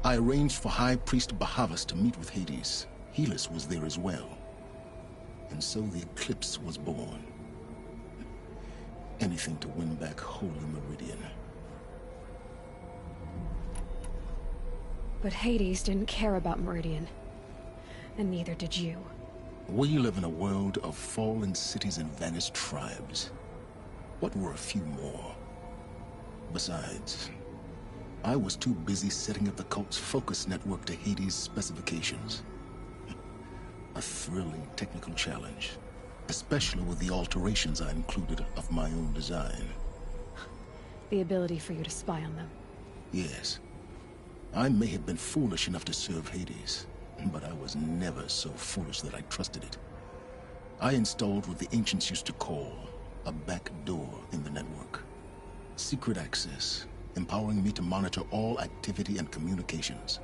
I arranged for High Priest Bahavas to meet with Hades. Helis was there as well. And so the Eclipse was born. Anything to win back Holy Meridian. But Hades didn't care about Meridian. And neither did you. We live in a world of fallen cities and vanished tribes. What were a few more? Besides, I was too busy setting up the cult's focus network to Hades' specifications. A thrilling technical challenge, especially with the alterations I included of my own design. The ability for you to spy on them. Yes. I may have been foolish enough to serve Hades, but I was never so foolish that I trusted it. I installed what the ancients used to call a back door in the network. Secret access, empowering me to monitor all activity and communications.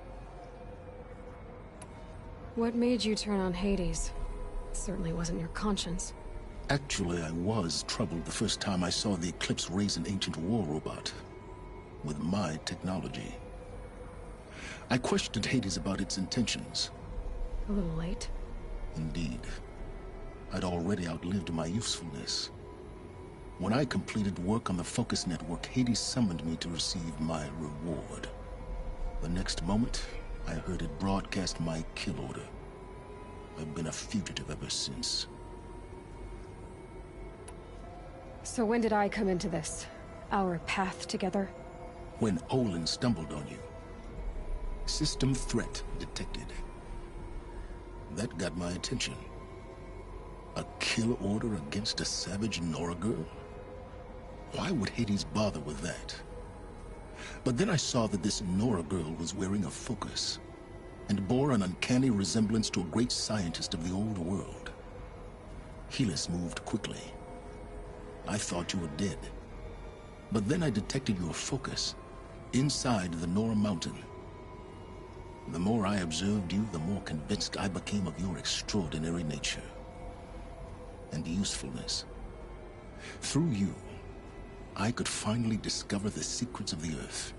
What made you turn on Hades? It certainly wasn't your conscience. Actually, I was troubled the first time I saw the Eclipse raise an ancient war robot. With my technology. I questioned Hades about its intentions. A little late. Indeed. I'd already outlived my usefulness. When I completed work on the Focus Network, Hades summoned me to receive my reward. The next moment, I heard it broadcast my kill order. I've been a fugitive ever since. So when did I come into this? Our path together? When Olin stumbled on you. System threat detected. That got my attention. A kill order against a savage Nora girl? Why would Hades bother with that? But then I saw that this Nora girl was wearing a focus, and bore an uncanny resemblance to a great scientist of the old world. Helis moved quickly. I thought you were dead. But then I detected your focus inside the Nora mountain. The more I observed you, the more convinced I became of your extraordinary nature and usefulness. Through you, I could finally discover the secrets of the Earth.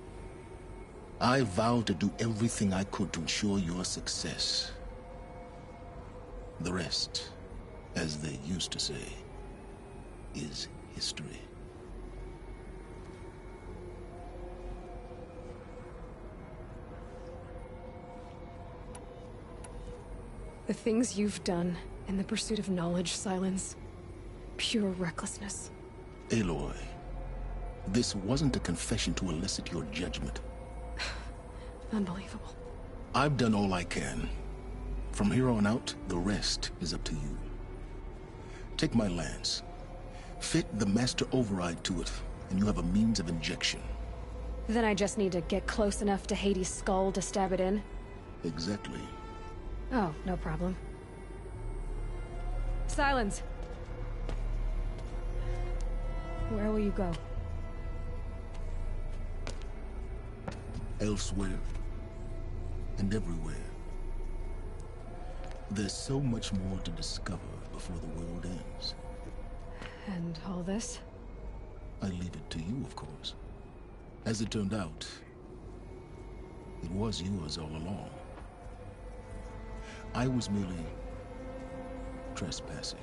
I vowed to do everything I could to ensure your success. The rest, as they used to say, is history. The things you've done in the pursuit of knowledge, Silence. Pure recklessness. Aloy, this wasn't a confession to elicit your judgment. Unbelievable. I've done all I can. From here on out, the rest is up to you. Take my lance. Fit the Master Override to it, and you have a means of injection. Then I just need to get close enough to Hades' skull to stab it in? Exactly. Oh, no problem. Silence! Where will you go? Elsewhere. And everywhere. There's so much more to discover before the world ends. And all this? I leave it to you, of course. As it turned out, it was yours all along. I was merely trespassing.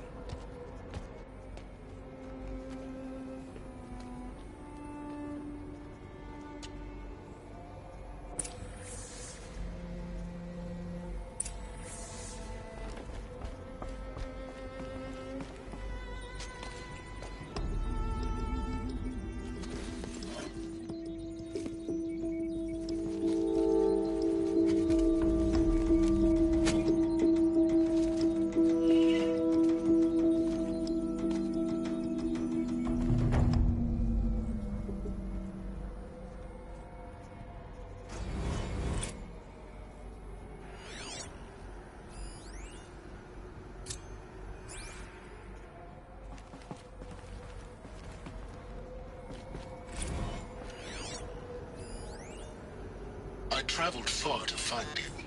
I traveled far to find you.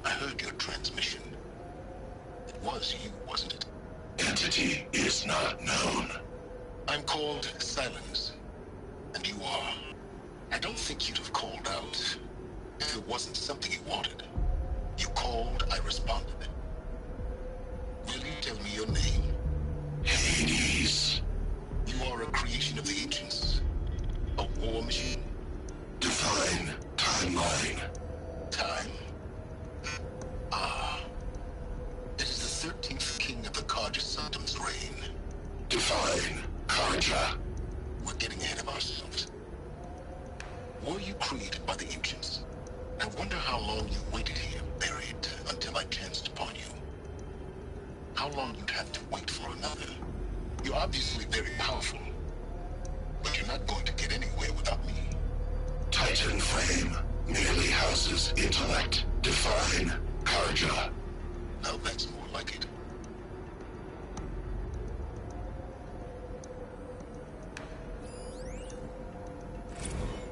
I heard your transmission. It was you, wasn't it? Entity is not known. I'm called Silence, and you are. I don't think you'd have called out if it wasn't something you wanted. You called, I responded. Will you tell me your name? Hades. You are a creation of the ancients. A war machine. Define timeline. Time? Ah. It is the 13th king of the Carja Sanctum's reign. Define Carja. We're getting ahead of ourselves. Were you created by the ancients? I wonder how long you waited here, buried, until I chanced upon you. How long you'd have to wait for another. You're obviously very powerful, but you're not going to get anywhere without me. Titan Flame merely houses intellect. Define Carja. Now that's more like it.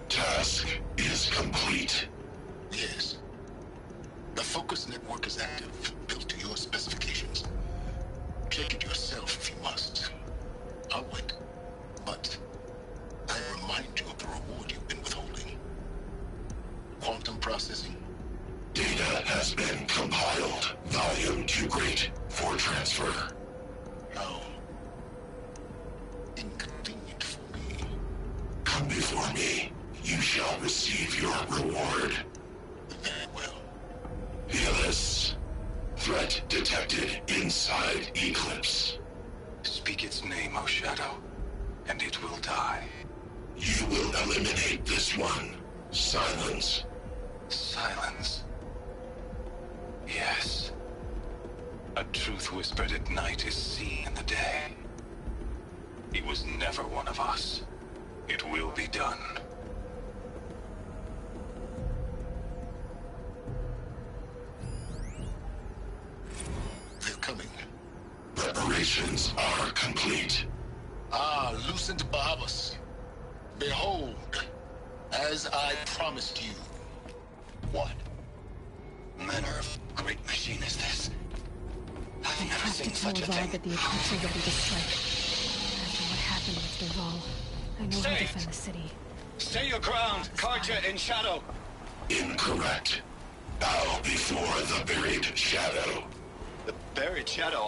Task is complete. Yes. The Focus Network is active, built to your specifications. Check it yourself if you must. I'll wait. But I remind you of the reward you've been withholding. Quantum processing. Data has been compiled. Volume too great. for transfer. No. Inconvenient for me. Come before me. You shall receive your reward. Very well. Helis. Threat detected inside Eclipse. Speak its name, O Shadow, and it will die. You will eliminate this one. Silence. Silence. Yes. A truth whispered at night is seen in the day. He was never one of us. It will be done. They're coming. Preparations are complete. Ah, Lucent Barabas. Behold, as I promised you. What manner of great machine is this? I've never have seen to tell such a Avad thing. that the Eclipse are ready to strike. After what happened with Dervahl, I know how to defend the city. Stay your ground, Carja in Shadow. Incorrect. Bow before the buried shadow. The buried shadow,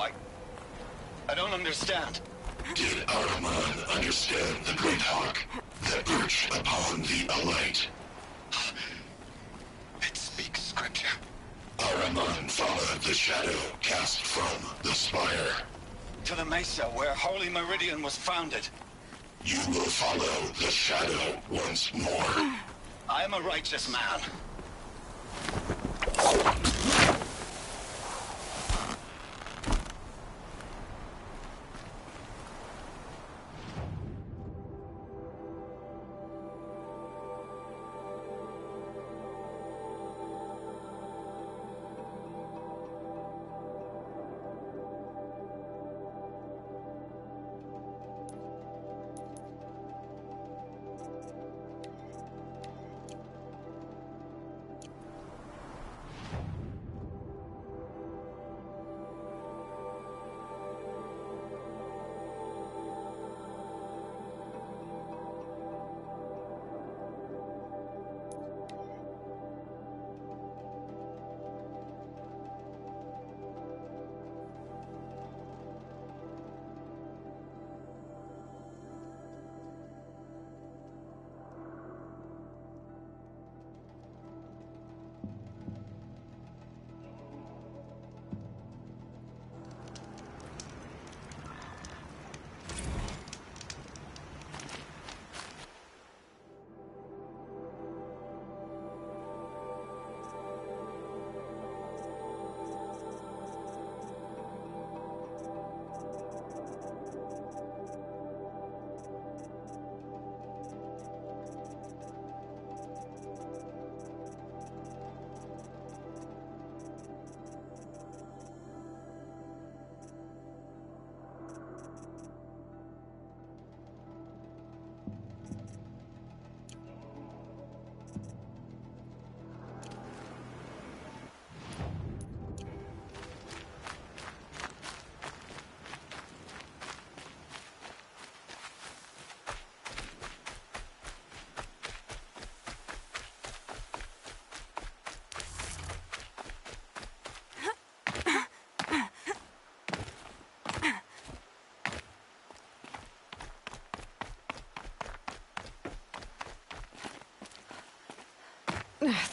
I don't understand. Did Ahriman understand the Great Hawk that perched upon the Alight? It speaks scripture. Ahriman followed the shadow cast from the spire. To the mesa where Holy Meridian was founded. You will follow the shadow once more. I am a righteous man.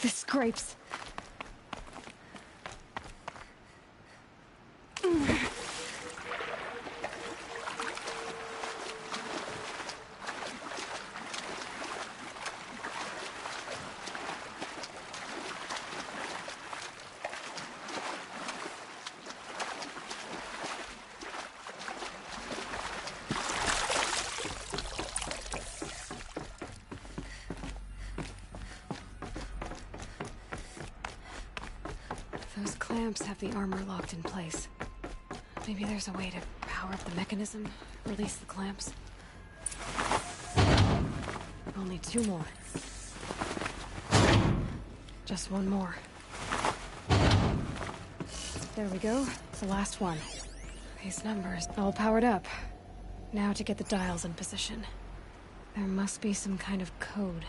This scrapes. Those clamps have the armor locked in place. Maybe there's a way to power up the mechanism, release the clamps. Only 2 more. Just 1 more. There we go. It's the last one. These numbers all powered up. Now to get the dials in position. There must be some kind of code.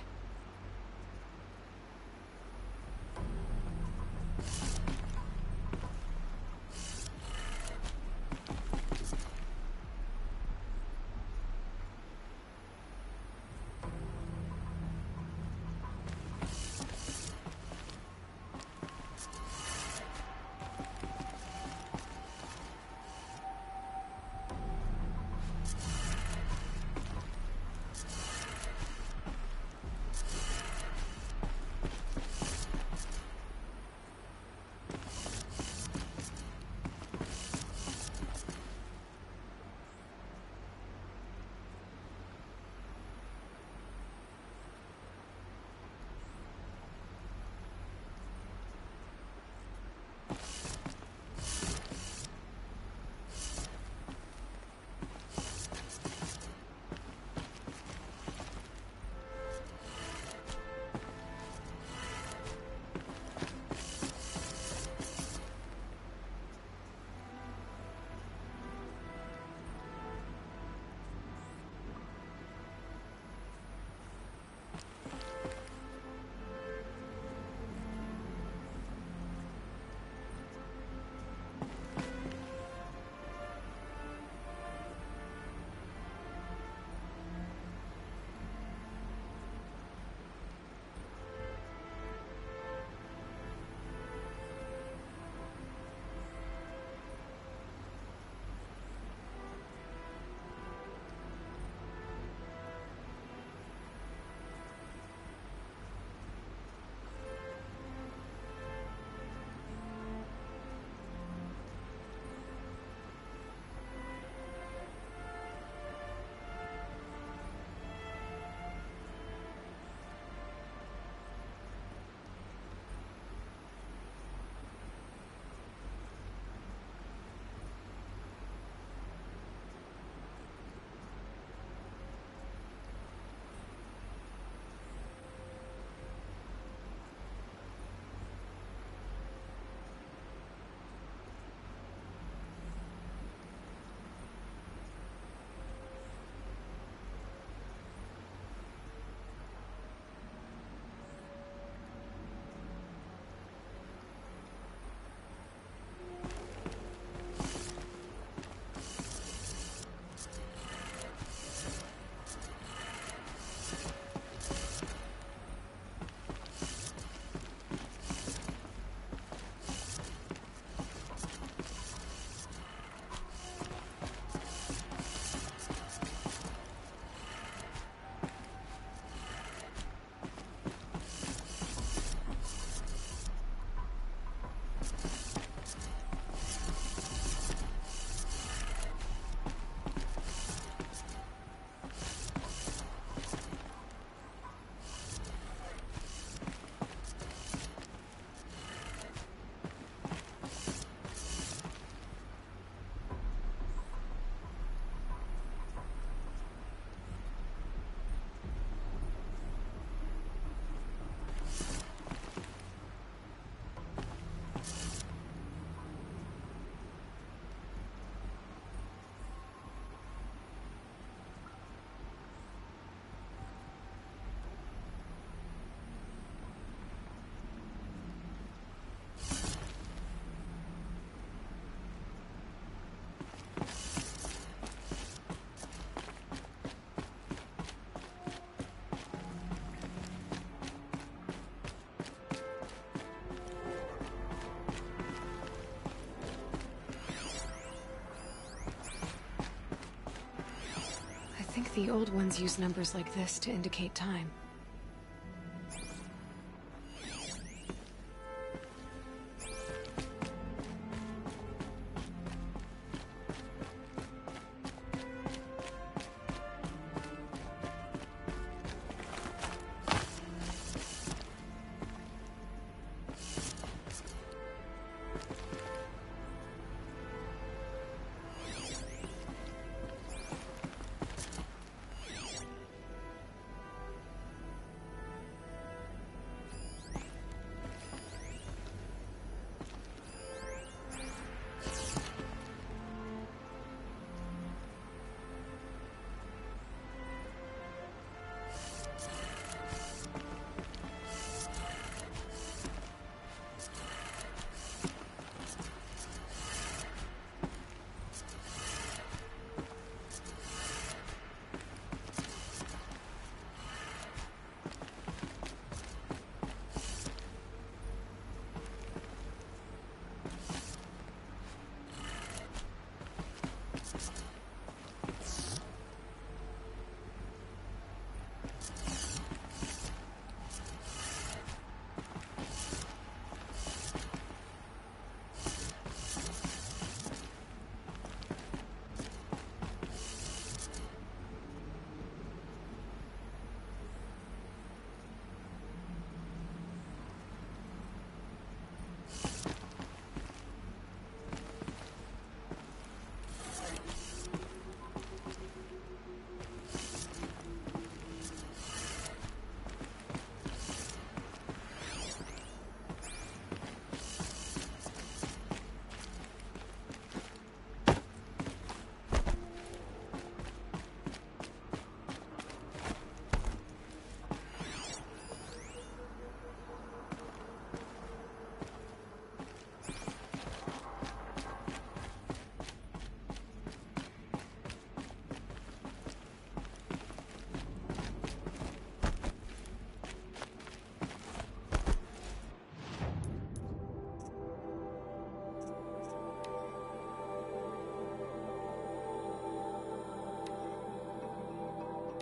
think the old ones use numbers like this to indicate time.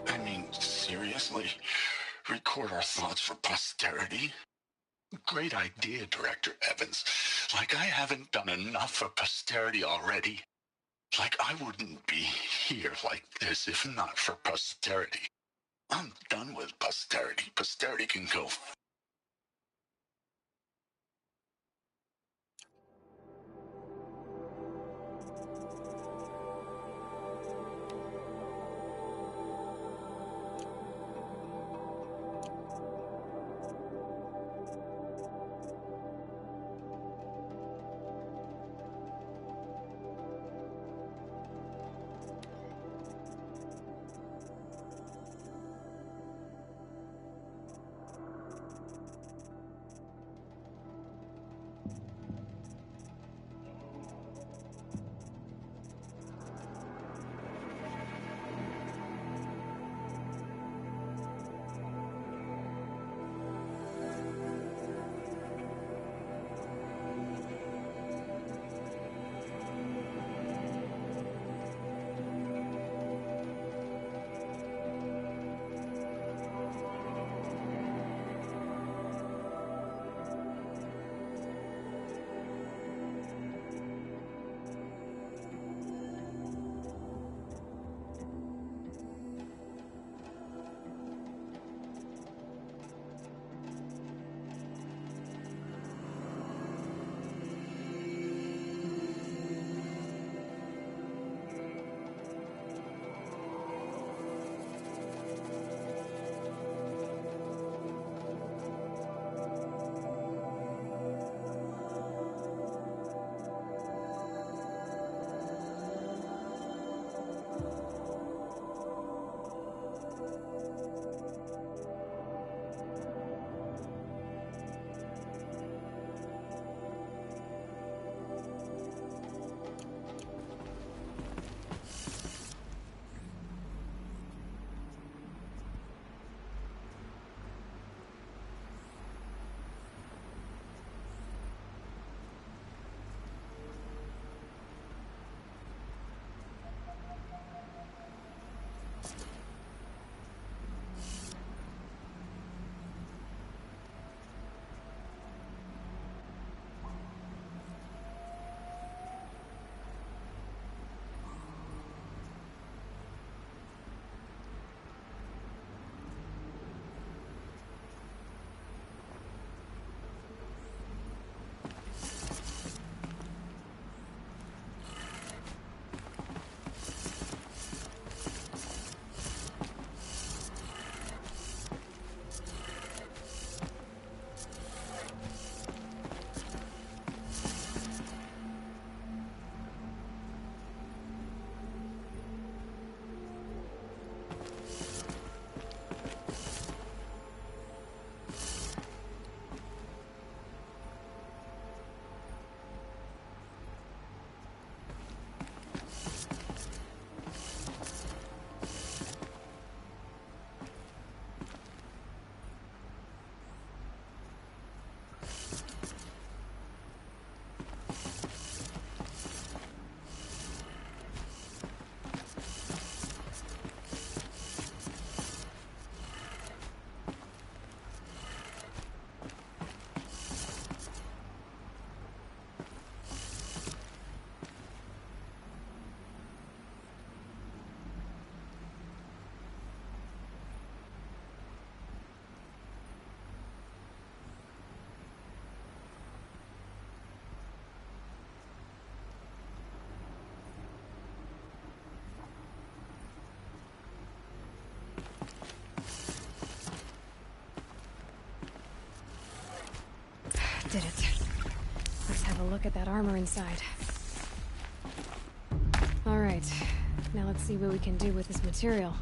I mean, seriously? Record our thoughts for posterity? Great idea, Director Evans. Like I haven't done enough for posterity already. Like I wouldn't be here like this if not for posterity. I'm done with posterity. Posterity can go. did it. Let's have a look at that armor inside. Alright, now let's see what we can do with this material.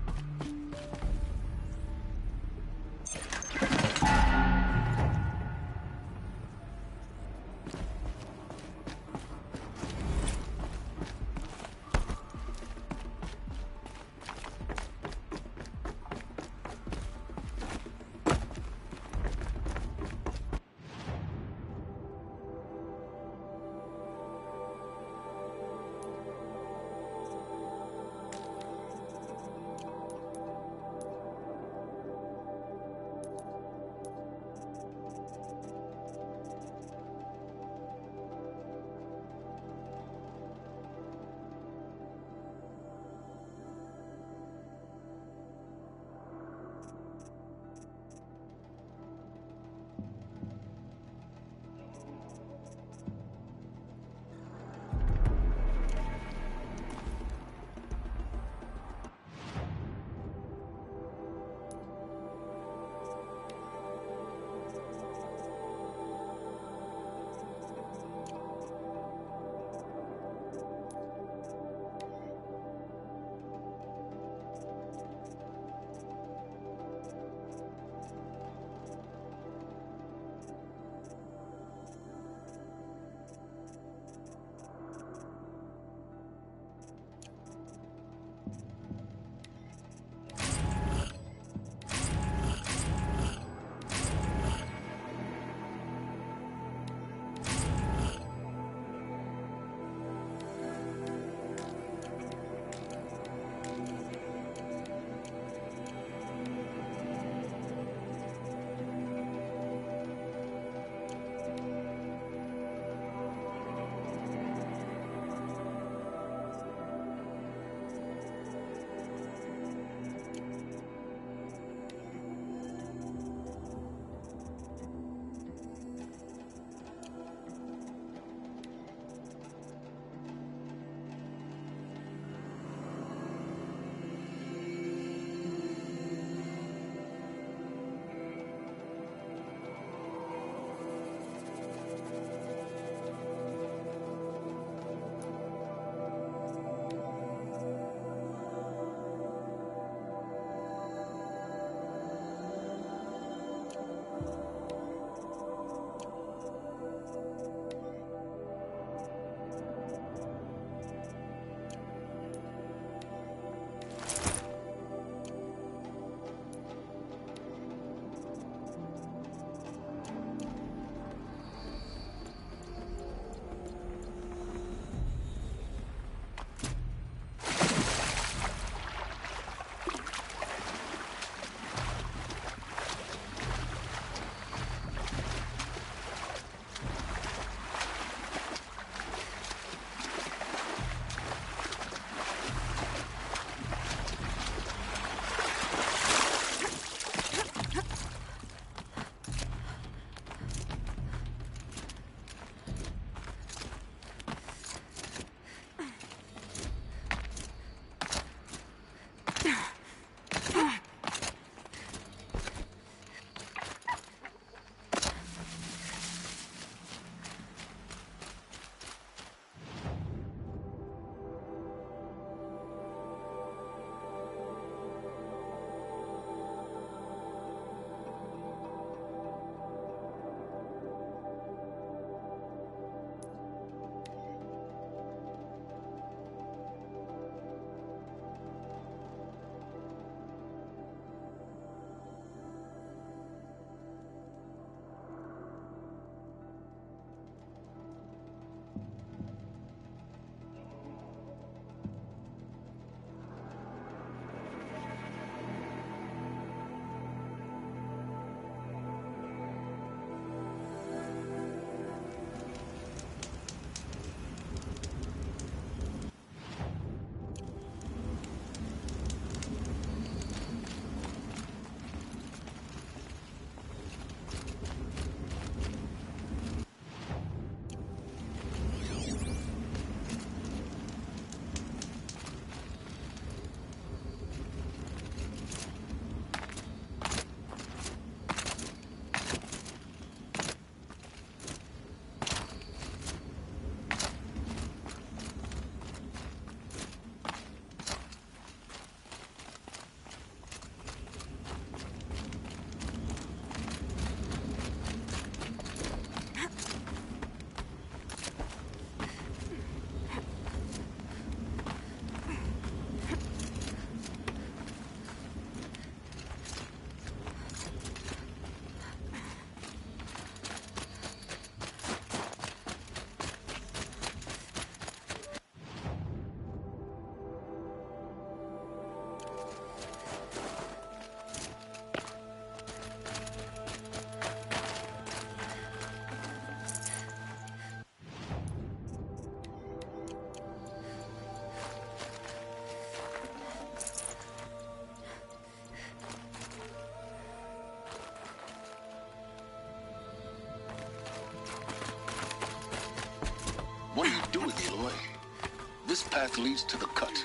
path leads to the cut.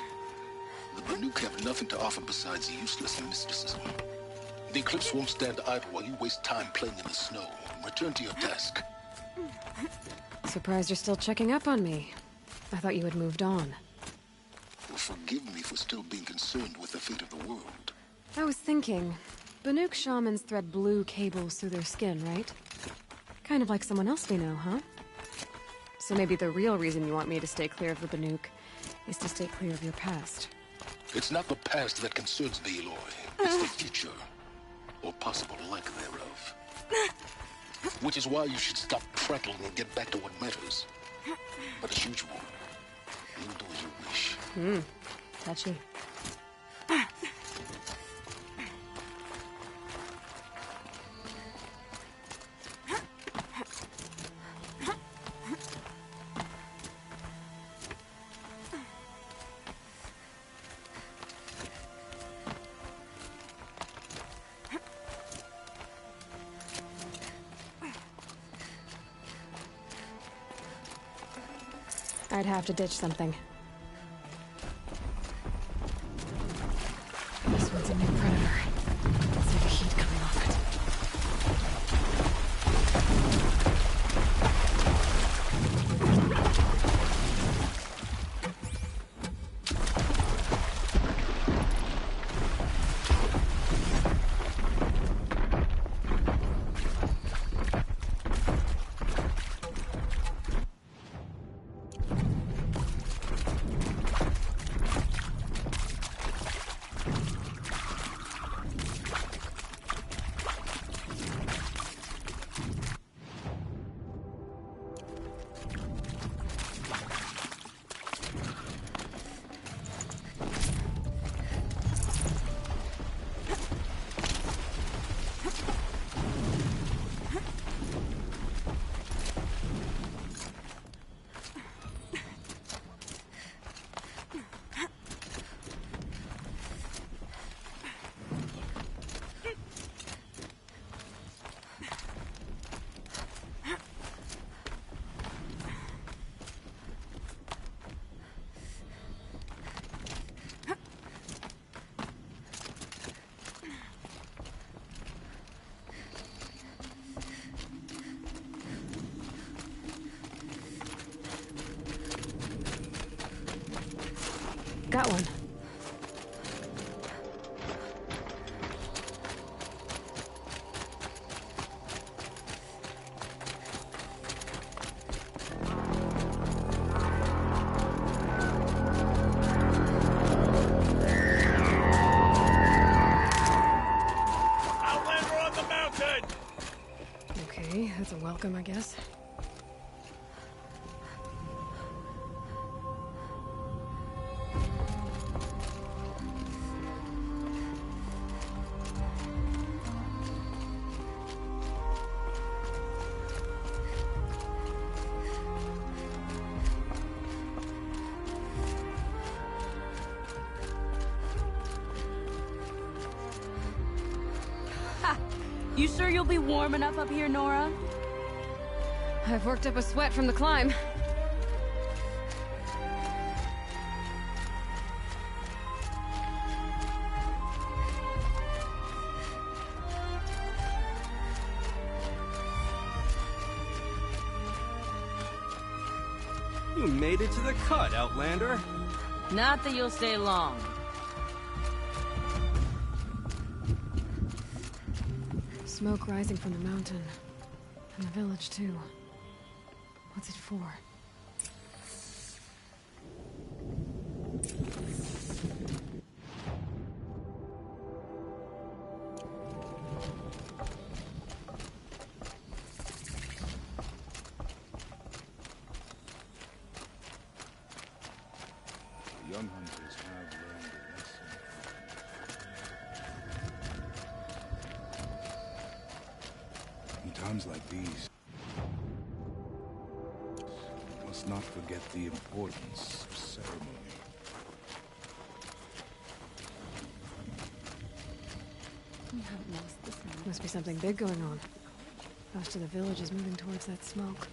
The Banuk have nothing to offer besides useless mysticism. The Eclipse won't stand idle while you waste time playing in the snow. Return to your task. Surprised you're still checking up on me. I thought you had moved on. Well, forgive me for still being concerned with the fate of the world. I was thinking, Banuk shamans thread blue cables through their skin, right? Kind of like someone else we know, huh? So maybe the real reason you want me to stay clear of the Banuk is to stay clear of your past. It's not the past that concerns me, Aloy. It's the future. Or possible lack thereof. Which is why you should stop prattling and get back to what matters. But as usual, you'll do as you wish. Touchy. I'd have to ditch something. This one's a new predator. Let's see the heat coming off it. Got one. Outlander on the mountain! Okay, that's a welcome, I guess. You sure you'll be warm enough up here, Nora? I've worked up a sweat from the climb. You made it to the cut, Outlander. Not that you'll stay long. Smoke rising from the mountain. And the village, too. What's it for? The young hunters have learned a lesson. In times like these, we must not forget the importance of ceremony. We haven't lost this one. Must be something big going on. Most of the village is moving towards that smoke.